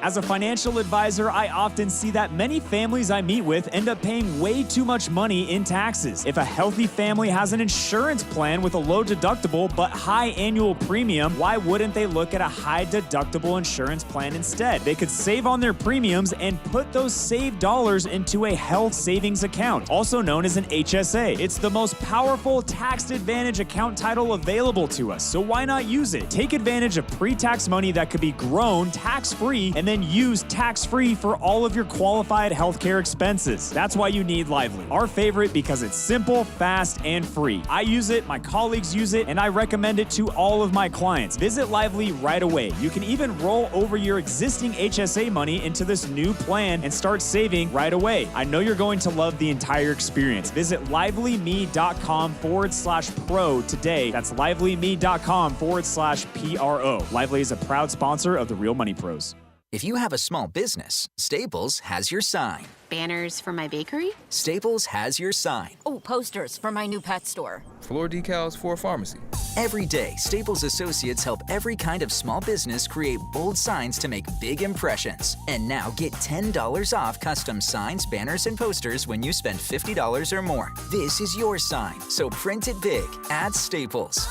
As a financial advisor, I often see that many families I meet with end up paying way too much money in taxes. If a healthy family has an insurance plan with a low deductible but high annual premium, why wouldn't they look at a high deductible insurance plan instead? They could save on their premiums and put those saved dollars into a health savings account, also known as an HSA. It's the most powerful tax advantage account title available to us, so why not use it? Take advantage of pre-tax money that could be grown tax-free and then use tax-free for all of your qualified healthcare expenses. That's why you need Lively, our favorite because it's simple, fast, and free. I use it, my colleagues use it, and I recommend it to all of my clients. Visit Lively right away. You can even roll over your existing HSA money into this new plan and start saving right away. I know you're going to love the entire experience. Visit livelyme.com/pro today. That's livelyme.com/PRO. Lively is a proud sponsor of the Real Money Pros. If you have a small business, Staples has your sign. Banners for my bakery? Staples has your sign. Oh, posters for my new pet store. Floor decals for a pharmacy. Every day, Staples associates help every kind of small business create bold signs to make big impressions. And now get $10 off custom signs, banners, and posters when you spend $50 or more. This is your sign, so print it big at Staples.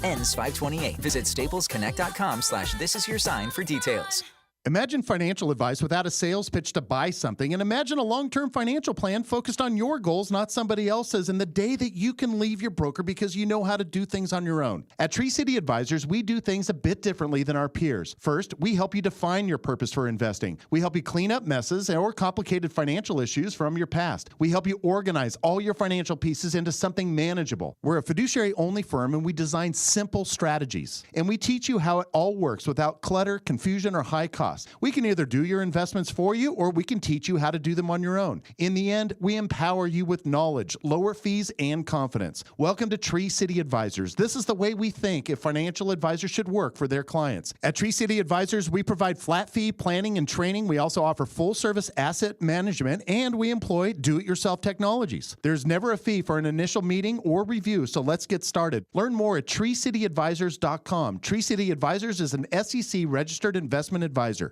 Ends 5/28. Visit staplesconnect.com/thisisyoursign for details. Imagine financial advice without a sales pitch to buy something, and imagine a long-term financial plan focused on your goals, not somebody else's, and the day that you can leave your broker because you know how to do things on your own. At Tree City Advisors, we do things a bit differently than our peers. First, we help you define your purpose for investing. We help you clean up messes or complicated financial issues from your past. We help you organize all your financial pieces into something manageable. We're a fiduciary-only firm, and we design simple strategies. And we teach you how it all works without clutter, confusion, or high cost. We can either do your investments for you or we can teach you how to do them on your own. In the end, we empower you with knowledge, lower fees, and confidence. Welcome to Tree City Advisors. This is the way we think a financial advisor should work for their clients. At Tree City Advisors, we provide flat fee planning and training. We also offer full service asset management, and we employ do-it-yourself technologies. There's never a fee for an initial meeting or review, so let's get started. Learn more at treecityadvisors.com. Tree City Advisors is an SEC registered investment advisor.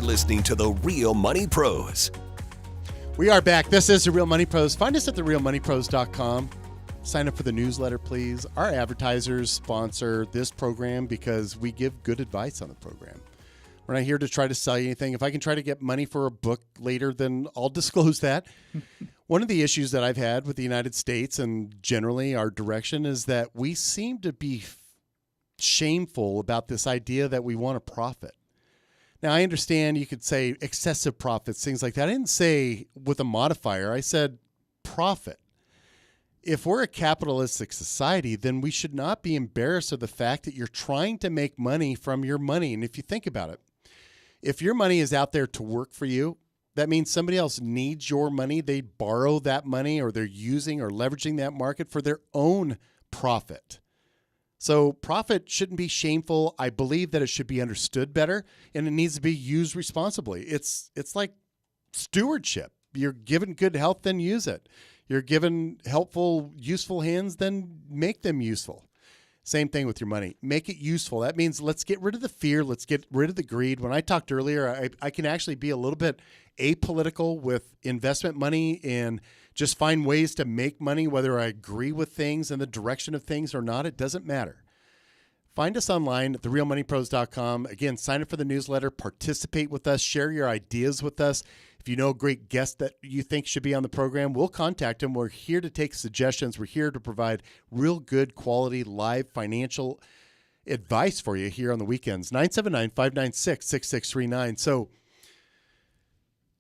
listening to The Real Money Pros. We are back. This is The Real Money Pros. Find us at therealmoneypros.com. Sign up for the newsletter, please. Our advertisers sponsor this program because we give good advice on the program. We're not here to try to sell you anything. If I can try to get money for a book later, then I'll disclose that. One of the issues that I've had with the United States and generally our direction is that we seem to be shameful about this idea that we want to profit. Now, I understand you could say excessive profits, things like that. I didn't say with a modifier. I said profit. If we're a capitalistic society, then we should not be embarrassed of the fact that you're trying to make money from your money. And if you think about it, if your money is out there to work for you, that means somebody else needs your money. They borrow that money or they're using or leveraging that market for their own profit. So profit shouldn't be shameful. I believe that it should be understood better and it needs to be used responsibly. It's like stewardship. You're given good health, then use it. You're given helpful, useful hands, then make them useful. Same thing with your money. Make it useful. That means let's get rid of the fear. Let's get rid of the greed. When I talked earlier, I can actually be a little bit apolitical with investment money and just find ways to make money, whether I agree with things and the direction of things or not. It doesn't matter. Find us online at therealmoneypros.com. Again, sign up for the newsletter, participate with us, share your ideas with us. If you know a great guest that you think should be on the program, we'll contact them. We're here to take suggestions. We're here to provide real good quality live financial advice for you here on the weekends. 979-596-6639. So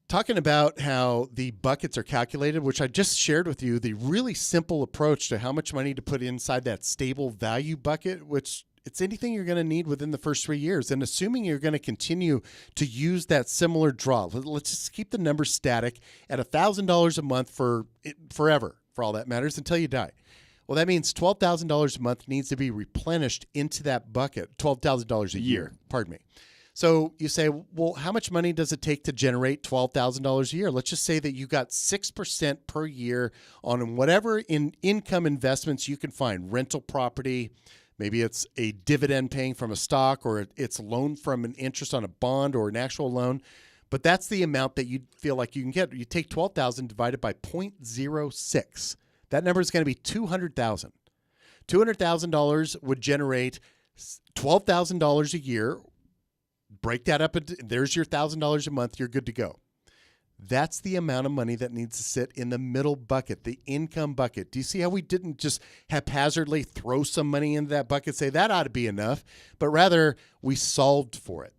talking about how the buckets are calculated, which I just shared with you, the really simple approach to how much money to put inside that stable value bucket, which it's anything you're going to need within the first 3 years. And assuming you're going to continue to use that similar draw, let's just keep the number static at $1,000 a month for forever, for all that matters, until you die. Well, that means $12,000 a month needs to be replenished into that bucket, $12,000 a year, pardon me. So you say, well, how much money does it take to generate $12,000 a year? Let's just say that you got 6% per year on whatever income investments you can find, rental property. Maybe it's a dividend paying from a stock or it's loan from an interest on a bond or an actual loan. But that's the amount that you feel like you can get. You take $12,000 divided by 0.06. That number is going to be $200,000. $200,000 would generate $12,000 a year. Break that up. There's your $1,000 a month. You're good to go. That's the amount of money that needs to sit in the middle bucket, the income bucket. Do you see how we didn't just haphazardly throw some money into that bucket, say that ought to be enough, but rather we solved for it.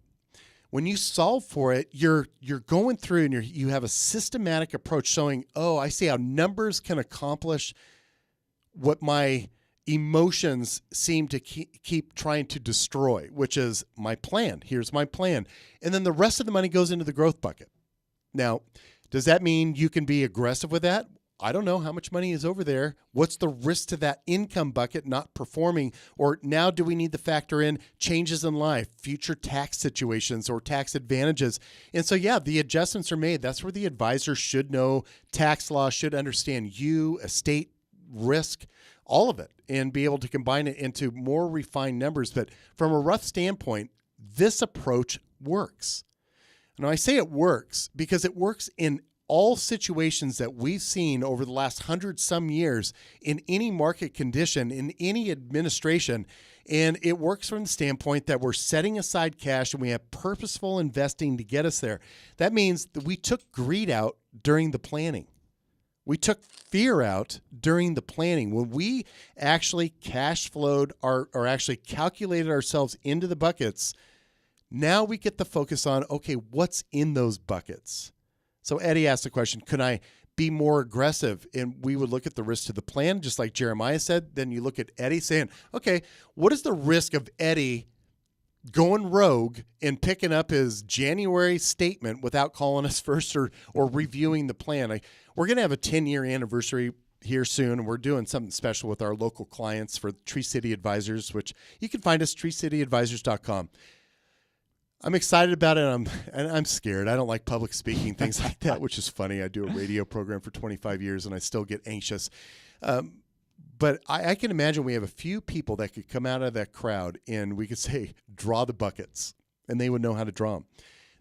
When you solve for it, you're going through and you have a systematic approach showing, oh, I see how numbers can accomplish what my emotions seem to keep trying to destroy, which is my plan. Here's my plan. And then the rest of the money goes into the growth bucket. Now, does that mean you can be aggressive with that? I don't know how much money is over there. What's the risk to that income bucket not performing? Or now do we need to factor in changes in life, future tax situations or tax advantages? And so, yeah, the adjustments are made. That's where the advisor should know tax law, should understand you, estate risk, all of it, and be able to combine it into more refined numbers. But from a rough standpoint, this approach works. Now, I say it works because it works in all situations that we've seen over the last 100-some years in any market condition, in any administration. And it works from the standpoint that we're setting aside cash and we have purposeful investing to get us there. That means that we took greed out during the planning. We took fear out during the planning. When we actually cash flowed or actually calculated ourselves into the buckets, now we get the focus on, okay, what's in those buckets? So Eddie asked the question, can I be more aggressive? And we would look at the risk to the plan, just like Jeremiah said. Then you look at Eddie saying, okay, what is the risk of Eddie going rogue and picking up his January statement without calling us first or reviewing the plan? We're going to have a 10-year anniversary here soon, and we're doing something special with our local clients for Tree City Advisors, which you can find us treecityadvisors.com. I'm excited about it, and I'm scared. I don't like public speaking, things like that, which is funny. I do a radio program for 25 years, and I still get anxious. But I can imagine we have a few people that could come out of that crowd, and we could say, draw the buckets, and they would know how to draw them.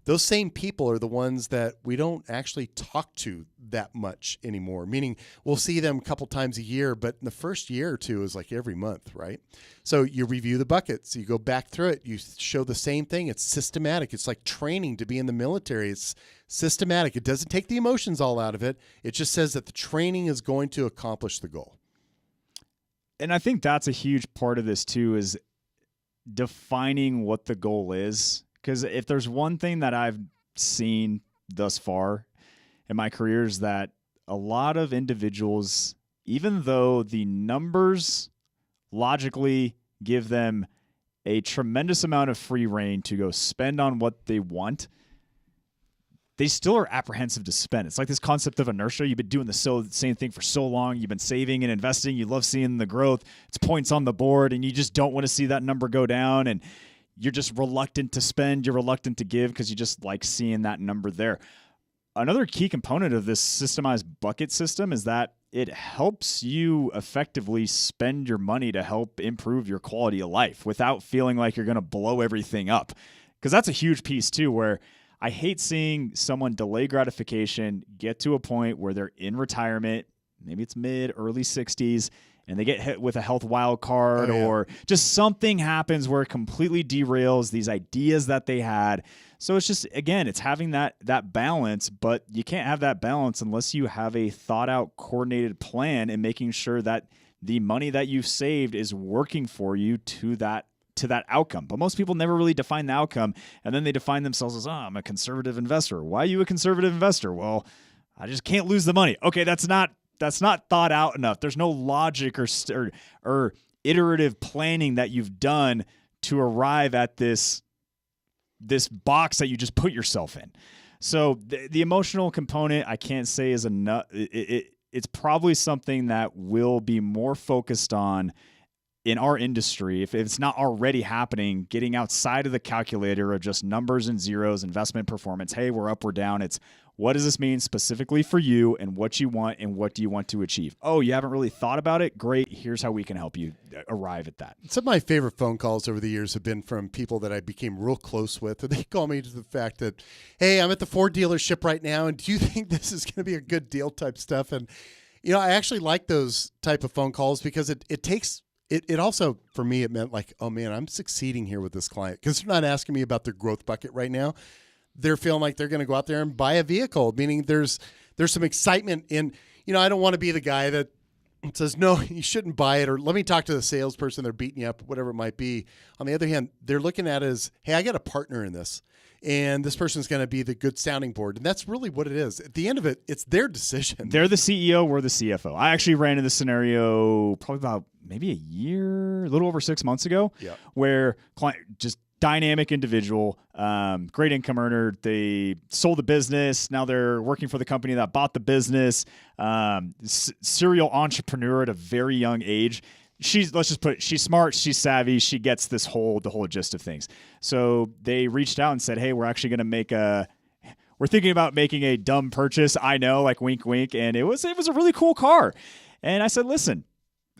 those same people are the ones that we don't actually talk to that much anymore, meaning we'll see them a couple times a year, but in the first year or two is like every month, right? So you review the buckets, you go back through it, you show the same thing. It's systematic. It's like training to be in the military. It's systematic. It doesn't take the emotions all out of it. It just says that the training is going to accomplish the goal. And I think that's a huge part of this too, is defining what the goal is. Because if there's one thing that I've seen thus far in my career is that a lot of individuals, even though the numbers logically give them a tremendous amount of free reign to go spend on what they want, they still are apprehensive to spend. It's like this concept of inertia. You've been doing the same thing for so long. You've been saving and investing. You love seeing the growth. It's points on the board, and you just don't want to see that number go down. And you're just reluctant to spend. You're reluctant to give because you just like seeing that number there. Another key component of this systemized bucket system is that it helps you effectively spend your money to help improve your quality of life without feeling like you're going to blow everything up. Because that's a huge piece too, where I hate seeing someone delay gratification, get to a point where they're in retirement, maybe it's mid, early 60s, and they get hit with a health wild card or just something happens where it completely derails these ideas that they had. So it's just, again, it's having that balance, but you can't have that balance unless you have a thought out, coordinated plan and making sure that the money that you've saved is working for you to that outcome. But most people never really define the outcome, and then they define themselves as, I'm a conservative investor. Why are you a conservative investor? Well, I just can't lose the money. Okay, that's not thought out enough. There's no logic or iterative planning that you've done to arrive at this box that you just put yourself in. So the emotional component, I can't say is enough. It's probably something that will be more focused on in our industry, if it's not already happening, getting outside of the calculator of just numbers and zeros, investment performance. Hey, we're up, we're down. It's what does this mean specifically for you and what you want and what do you want to achieve? Oh, you haven't really thought about it? Great. Here's how we can help you arrive at that. Some of my favorite phone calls over the years have been from people that I became real close with. They call me to the fact that, hey, I'm at the Ford dealership right now, and do you think this is going to be a good deal type stuff? And, I actually like those type of phone calls because it takes – It also, for me, it meant like, oh, man, I'm succeeding here with this client because they're not asking me about their growth bucket right now. They're feeling like they're going to go out there and buy a vehicle, meaning there's some excitement in, I don't want to be the guy that says, no, you shouldn't buy it, or let me talk to the salesperson. They're beating you up, whatever it might be. On the other hand, they're looking at it as, hey, I got a partner in this, and this person's going to be the good sounding board. And that's really what it is. At the end of it, it's their decision. They're the CEO, we're the CFO. I actually ran into this scenario probably about maybe a little over 6 months ago, where client just dynamic individual, great income earner. They sold the business. Now they're working for the company that bought the business. Serial entrepreneur at a very young age. She's smart, she's savvy, she gets the whole gist of things. So they reached out and said, hey, we're thinking about making a dumb purchase. I know, like wink, wink. And it was a really cool car. And I said, listen,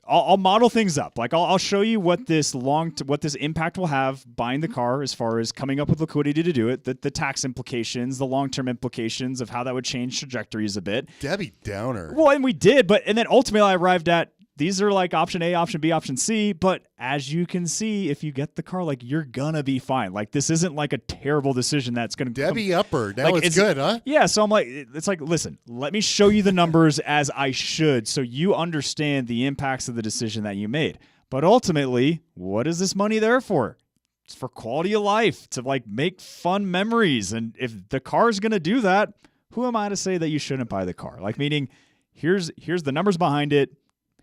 I'll model things up. Like I'll show you what this impact will have buying the car as far as coming up with liquidity to do it, the tax implications, the long-term implications of how that would change trajectories a bit. Debbie Downer. Well, and we did, and then ultimately I arrived at, these are like option A, option B, option C. But as you can see, if you get the car, like you're gonna be fine. Like this isn't like a terrible decision that's gonna Debbie upper. Now like, it's good, huh? Yeah. So I'm like, it's like, listen, let me show you the numbers as I should, so you understand the impacts of the decision that you made. But ultimately, what is this money there for? It's for quality of life, to like make fun memories. And if the car is gonna do that, who am I to say that you shouldn't buy the car? Like meaning, here's the numbers behind it.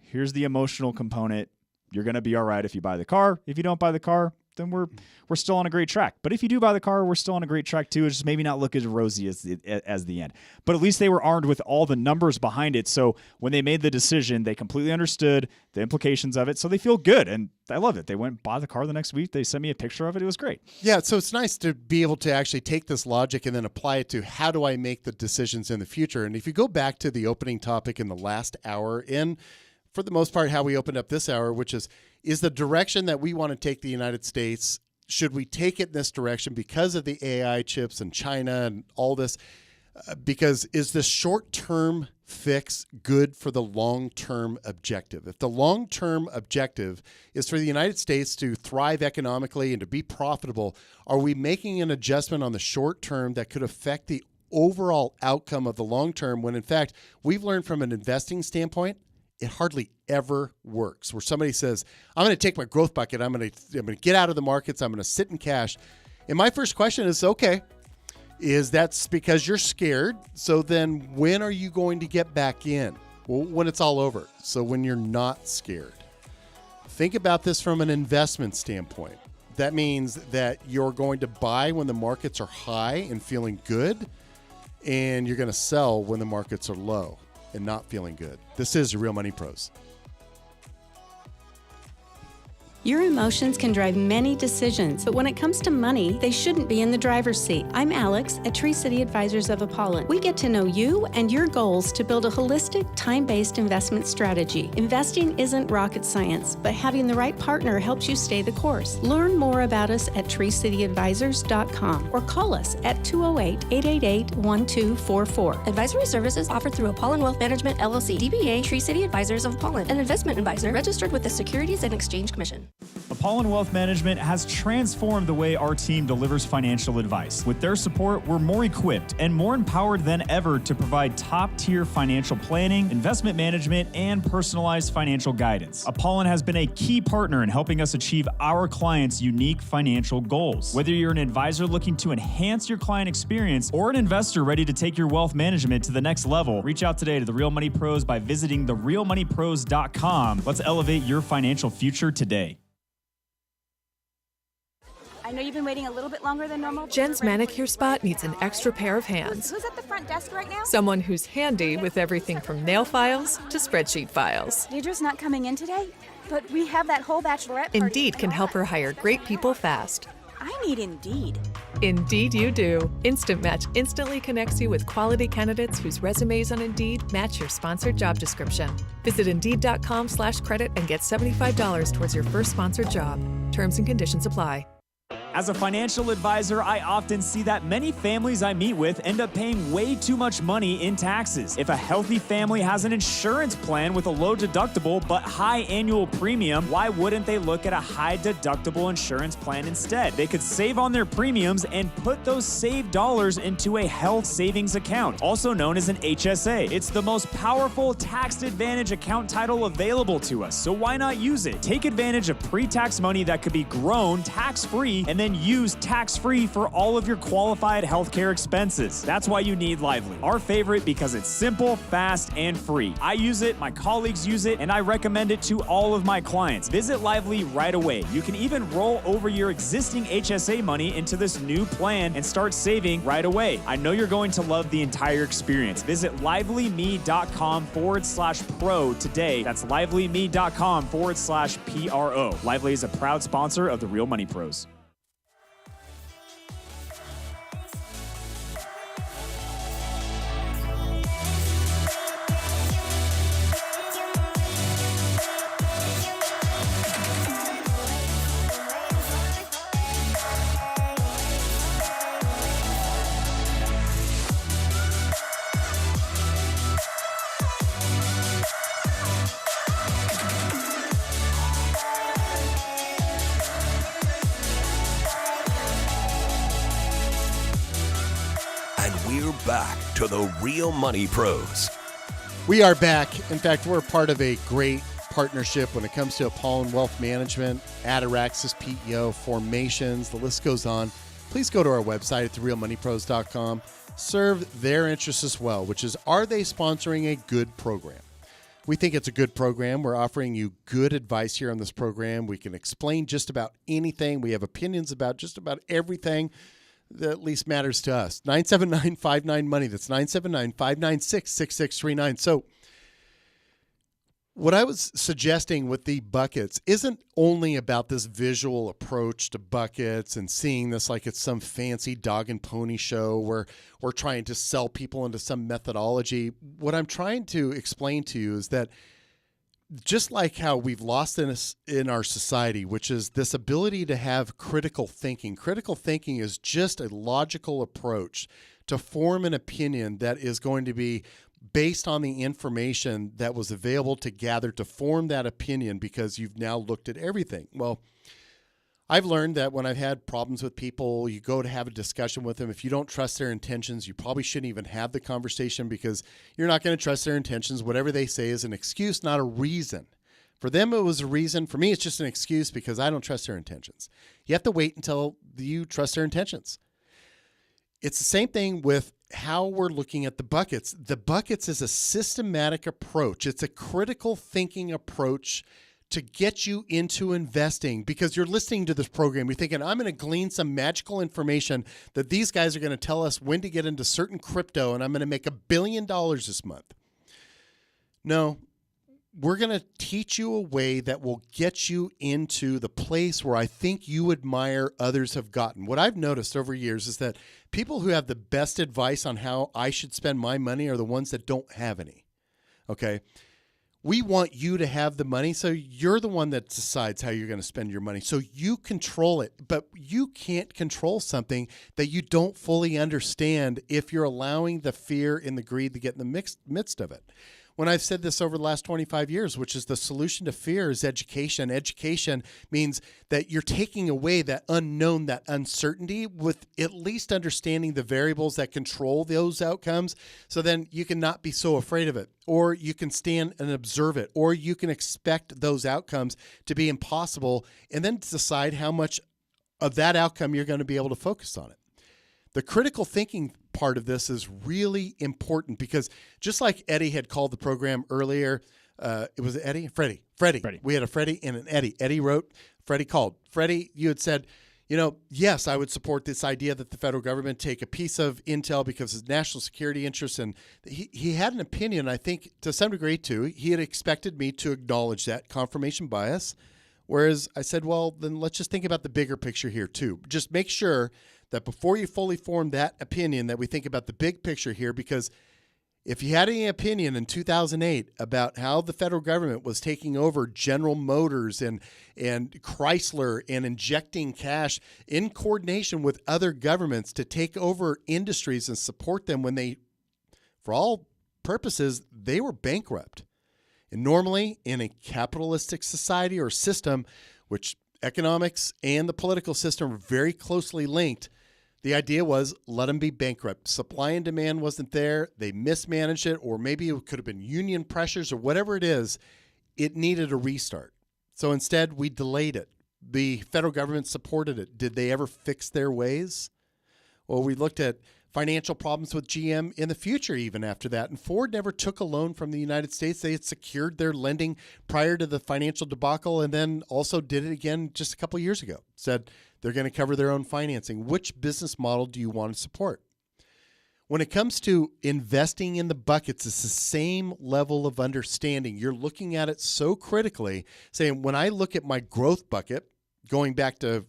Here's the emotional component. You're going to be all right if you buy the car. If you don't buy the car, then we're still on a great track. But if you do buy the car, we're still on a great track too. It's just maybe not look as rosy as the end. But at least they were armed with all the numbers behind it. So when they made the decision, they completely understood the implications of it. So they feel good. And I love it. They went and bought the car the next week. They sent me a picture of it. It was great. Yeah. So it's nice to be able to actually take this logic and then apply it to how do I make the decisions in the future? And if you go back to the opening topic in the last hour, for the most part, how we opened up this hour, which is the direction that we want to take the United States should we take it in this direction because of the AI chips and China and all this? Because is the short-term fix good for the long-term objective? If the long-term objective is for the United States to thrive economically and to be profitable, are we making an adjustment on the short term that could affect the overall outcome of the long term when, in fact, we've learned from an investing standpoint, it hardly ever works, where somebody says, I'm going to take my growth bucket, I'm going to get out of the markets, I'm going to sit in cash. And my first question is, okay, is that's because you're scared? So then when are you going to get back in? Well, when it's all over. So when you're not scared. Think about this from an investment standpoint. That means that you're going to buy when the markets are high and feeling good, and you're going to sell when the markets are low and not feeling good. This is Real Money Pros. Your emotions can drive many decisions, but when it comes to money, they shouldn't be in the driver's seat. I'm Alex at Tree City Advisors of Apollon. We get to know you and your goals to build a holistic, time-based investment strategy. Investing isn't rocket science, but having the right partner helps you stay the course. Learn more about us at treecityadvisors.com or call us at 208-888-1244. Advisory services offered through Apollon Wealth Management, LLC, DBA Tree City Advisors of Apollon, an investment advisor registered with the Securities and Exchange Commission. Apollon Wealth Management has transformed the way our team delivers financial advice. With their support, we're more equipped and more empowered than ever to provide top-tier financial planning, investment management, and personalized financial guidance. Apollon has been a key partner in helping us achieve our clients' unique financial goals. Whether you're an advisor looking to enhance your client experience or an investor ready to take your wealth management to the next level, reach out today to the Real Money Pros by visiting therealmoneypros.com. Let's elevate your financial future today. I know you've been waiting a little bit longer than normal. Jen's manicure spot needs an extra pair of hands. Who's at the front desk right now? Someone who's handy with everything from nail files to spreadsheet files. Deidre's not coming in today, but we have that whole bachelorette party. Indeed can help her hire great people fast. I need Indeed. Indeed you do. Instant Match instantly connects you with quality candidates whose resumes on Indeed match your sponsored job description. Visit Indeed.com/credit and get $75 towards your first sponsored job. Terms and conditions apply. As a financial advisor, I often see that many families I meet with end up paying way too much money in taxes. If a healthy family has an insurance plan with a low deductible but high annual premium, why wouldn't they look at a high deductible insurance plan instead? They could save on their premiums and put those saved dollars into a health savings account, also known as an HSA. It's the most powerful tax advantage account title available to us, so why not use it? Take advantage of pre-tax money that could be grown tax-free and then use tax-free for all of your qualified healthcare expenses. That's why you need Lively, our favorite because it's simple, fast, and free. I use it, my colleagues use it, and I recommend it to all of my clients. Visit Lively right away. You can even roll over your existing HSA money into this new plan and start saving right away. I know you're going to love the entire experience. Visit livelyme.com/pro today. That's livelyme.com/PRO. Lively is a proud sponsor of the Real Money Pros. Back to the Real Money Pros. We are back. In fact, we're part of a great partnership when it comes to Apollon Wealth Management, Ataraxis PEO, formations, the list goes on. Please go to our website at therealmoneypros.com. Serve their interests as well, which is, are they sponsoring a good program? We think it's a good program. We're offering you good advice here on this program. We can explain just about anything. We have opinions about just about everything that at least matters to us. 979-59-MONEY. That's 979-596-6639. So what I was suggesting with the buckets isn't only about this visual approach to buckets and seeing this like it's some fancy dog and pony show where we're trying to sell people into some methodology. What I'm trying to explain to you is that just like how we've lost in our society, which is this ability to have critical thinking. Critical thinking is just a logical approach to form an opinion that is going to be based on the information that was available to gather to form that opinion because you've now looked at everything. Well, I've learned that when I've had problems with people, you go to have a discussion with them. If you don't trust their intentions, you probably shouldn't even have the conversation because you're not going to trust their intentions. Whatever they say is an excuse, not a reason. For them, it was a reason. For me, it's just an excuse because I don't trust their intentions. You have to wait until you trust their intentions. It's the same thing with how we're looking at the buckets. The buckets is a systematic approach. It's a critical thinking approach to get you into investing because you're listening to this program. You're thinking, I'm going to glean some magical information that these guys are going to tell us when to get into certain crypto and I'm going to make $1 billion this month. No, we're going to teach you a way that will get you into the place where I think you admire others have gotten. What I've noticed over years is that people who have the best advice on how I should spend my money are the ones that don't have any. Okay? We want you to have the money, so you're the one that decides how you're going to spend your money. So you control it, but you can't control something that you don't fully understand if you're allowing the fear and the greed to get in the midst of it. When I've said this over the last 25 years, which is the solution to fear is education. Education means that you're taking away that unknown, that uncertainty with at least understanding the variables that control those outcomes. So then you can not be so afraid of it, or you can stand and observe it, or you can expect those outcomes to be impossible and then decide how much of that outcome you're going to be able to focus on it. The critical thinking part of this is really important because just like Eddie had called the program earlier, it was Eddie? Freddie. We had a Freddie and an Eddie. Eddie wrote, Freddie called. Freddie, you had said, yes, I would support this idea that the federal government take a piece of intel because of national security interests. And he had an opinion, I think, to some degree, too. He had expected me to acknowledge that confirmation bias, whereas I said, well, then let's just think about the bigger picture here, too. Just make sure that before you fully form that opinion that we think about the big picture here, because if you had any opinion in 2008 about how the federal government was taking over General Motors and Chrysler and injecting cash in coordination with other governments to take over industries and support them when they, for all purposes, they were bankrupt. And normally in a capitalistic society or system, which economics and the political system are very closely linked, the idea was let them be bankrupt. Supply and demand wasn't there. They mismanaged it, or maybe it could have been union pressures or whatever it is. It needed a restart. So instead, we delayed it. The federal government supported it. Did they ever fix their ways? Well, we looked at financial problems with GM in the future even after that. And Ford never took a loan from the United States. They had secured their lending prior to the financial debacle and then also did it again just a couple of years ago. Said they're going to cover their own financing. Which business model do you want to support? When it comes to investing in the buckets, it's the same level of understanding. You're looking at it so critically, saying, when I look at my growth bucket, going back to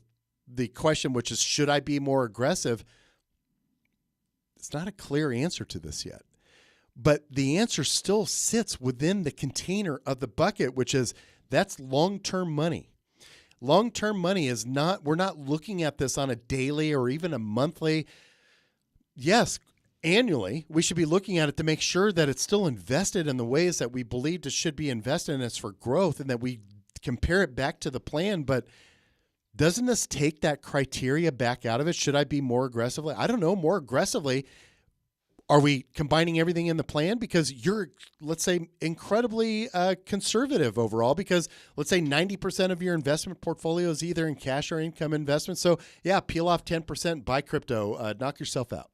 the question, which is, should I be more aggressive? It's not a clear answer to this yet. But the answer still sits within the container of the bucket, which is that's long-term money. Long-term money is not, we're not looking at this on a daily or even a monthly. Yes, annually, we should be looking at it to make sure that it's still invested in the ways that we believed it should be invested in. It's for growth and that we compare it back to the plan. But doesn't this take that criteria back out of it? Should I be more aggressively? I don't know, more aggressively. Are we combining everything in the plan? Because you're, let's say, incredibly conservative overall because let's say 90% of your investment portfolio is either in cash or income investments. So yeah, peel off 10%, buy crypto, knock yourself out.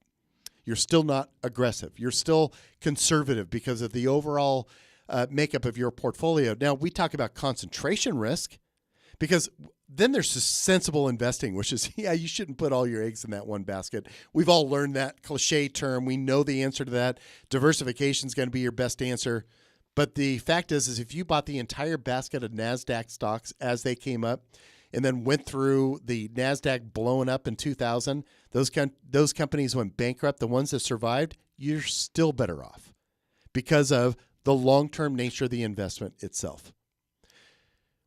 You're still not aggressive. You're still conservative because of the overall makeup of your portfolio. Now, we talk about concentration risk because then there's just sensible investing, which is, yeah, you shouldn't put all your eggs in that one basket. We've all learned that cliche term. We know the answer to that. Diversification is going to be your best answer. But the fact is if you bought the entire basket of NASDAQ stocks as they came up and then went through the NASDAQ blowing up in 2000, those companies went bankrupt. The ones that survived, you're still better off because of the long-term nature of the investment itself.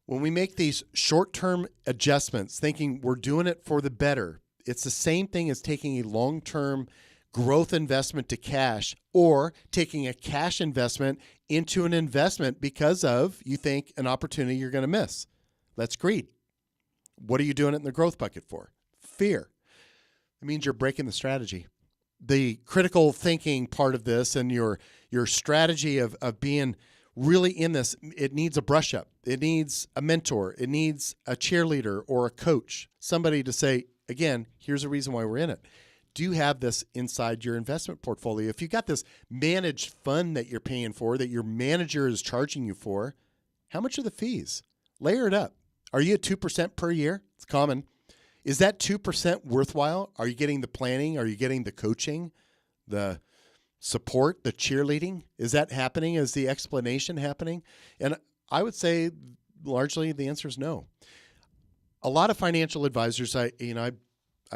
When we make these short-term adjustments, thinking we're doing it for the better, it's the same thing as taking a long-term growth investment to cash or taking a cash investment into an investment because of you think an opportunity you're going to miss. That's greed. What are you doing it in the growth bucket for? Fear. It means you're breaking the strategy. The critical thinking part of this and your strategy of being really in this, it needs a brush up. It needs a mentor. It needs a cheerleader or a coach, somebody to say, again, here's a reason why we're in it. Do you have this inside your investment portfolio? If you got this managed fund that you're paying for, that your manager is charging you for, how much are the fees? Layer it up. Are you at 2% per year? It's common. Is that 2% worthwhile? Are you getting the planning? Are you getting the coaching, the support, the cheerleading? Is that happening? Is the explanation happening? And I would say largely the answer is no. A lot of financial advisors, I've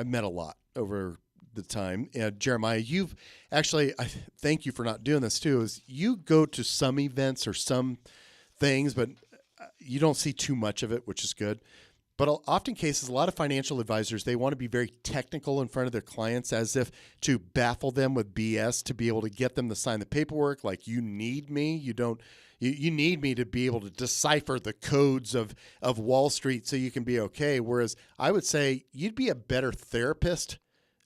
met a lot over the time. And Jeremiah, you've actually, I thank you for not doing this too, is you go to some events or some things, but you don't see too much of it, which is good. But often cases, a lot of financial advisors, they want to be very technical in front of their clients as if to baffle them with BS to be able to get them to sign the paperwork. Like, you need me. You need me to be able to decipher the codes of Wall Street so you can be okay. Whereas I would say you'd be a better therapist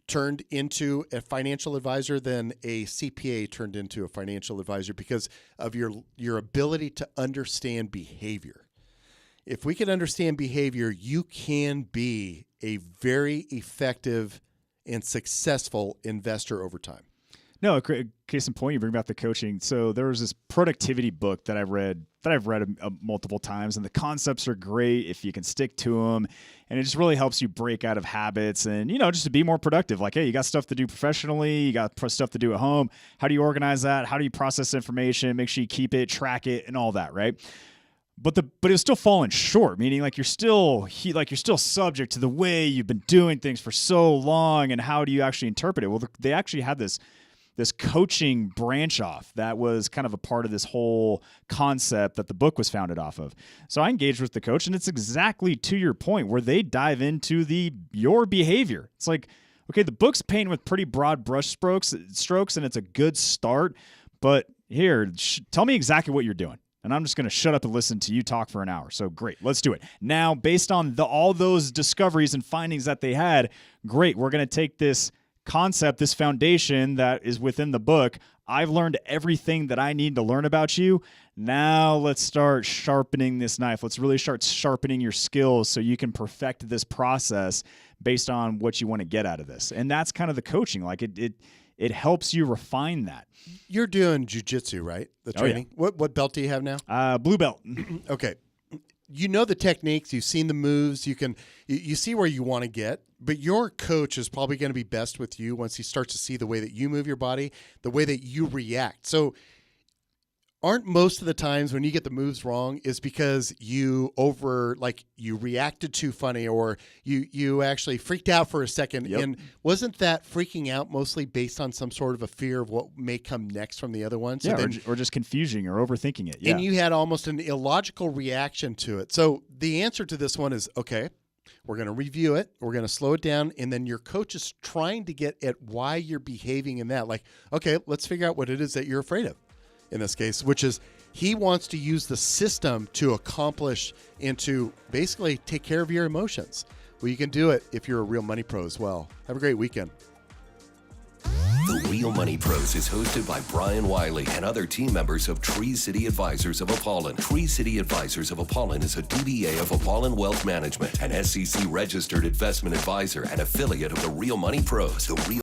turned into a financial advisor than a CPA turned into a financial advisor because of your ability to understand behavior. If we can understand behavior, you can be a very effective and successful investor over time. No, case in point, you bring about the coaching. So there was this productivity book that I've read multiple times, and the concepts are great if you can stick to them, and it just really helps you break out of habits and, just to be more productive. Like, hey, you got stuff to do professionally, you got stuff to do at home. How do you organize that? How do you process information? Make sure you keep it, track it, and all that, right? But it was still falling short, meaning like you're still subject to the way you've been doing things for so long, and how do you actually interpret it? Well, they actually had this coaching branch off that was kind of a part of this whole concept that the book was founded off of. So I engaged with the coach, and it's exactly to your point where they dive into your behavior. It's like, okay, the book's painted with pretty broad brush strokes, and it's a good start, but here, tell me exactly what you're doing. And I'm just going to shut up and listen to you talk for an hour. So great, let's do it. Now, based on all those discoveries and findings that they had, great, we're going to take this concept, this foundation that is within the book. I've learned everything that I need to learn about you. Now let's start sharpening this knife. Let's really start sharpening your skills so you can perfect this process based on what you want to get out of this. And that's kind of the coaching. Like it helps you refine that. You're doing jiu-jitsu, right? The training. Oh, yeah. What belt do you have now? Blue belt. Okay. You know the techniques. You've seen the moves. You see where you want to get. But your coach is probably going to be best with you once he starts to see the way that you move your body, the way that you react. So aren't most of the times when you get the moves wrong is because you reacted too funny, or you actually freaked out for a second. Yep. And wasn't that freaking out mostly based on some sort of a fear of what may come next from the other one? So or just confusing or overthinking it. Yeah. And you had almost an illogical reaction to it. So the answer to this one is, okay, we're going to review it. We're going to slow it down. And then your coach is trying to get at why you're behaving in that. Like, okay, let's figure out what it is that you're afraid of in this case, which is he wants to use the system to accomplish and to basically take care of your emotions. Well, you can do it if you're a real money pro as well. Have a great weekend. The Real Money Pros is hosted by Brian Wiley and other team members of Tree City Advisors of Apollon. Tree City Advisors of Apollon is a DBA of Apollon Wealth Management, an SEC-registered investment advisor and affiliate of the Real Money Pros. The Real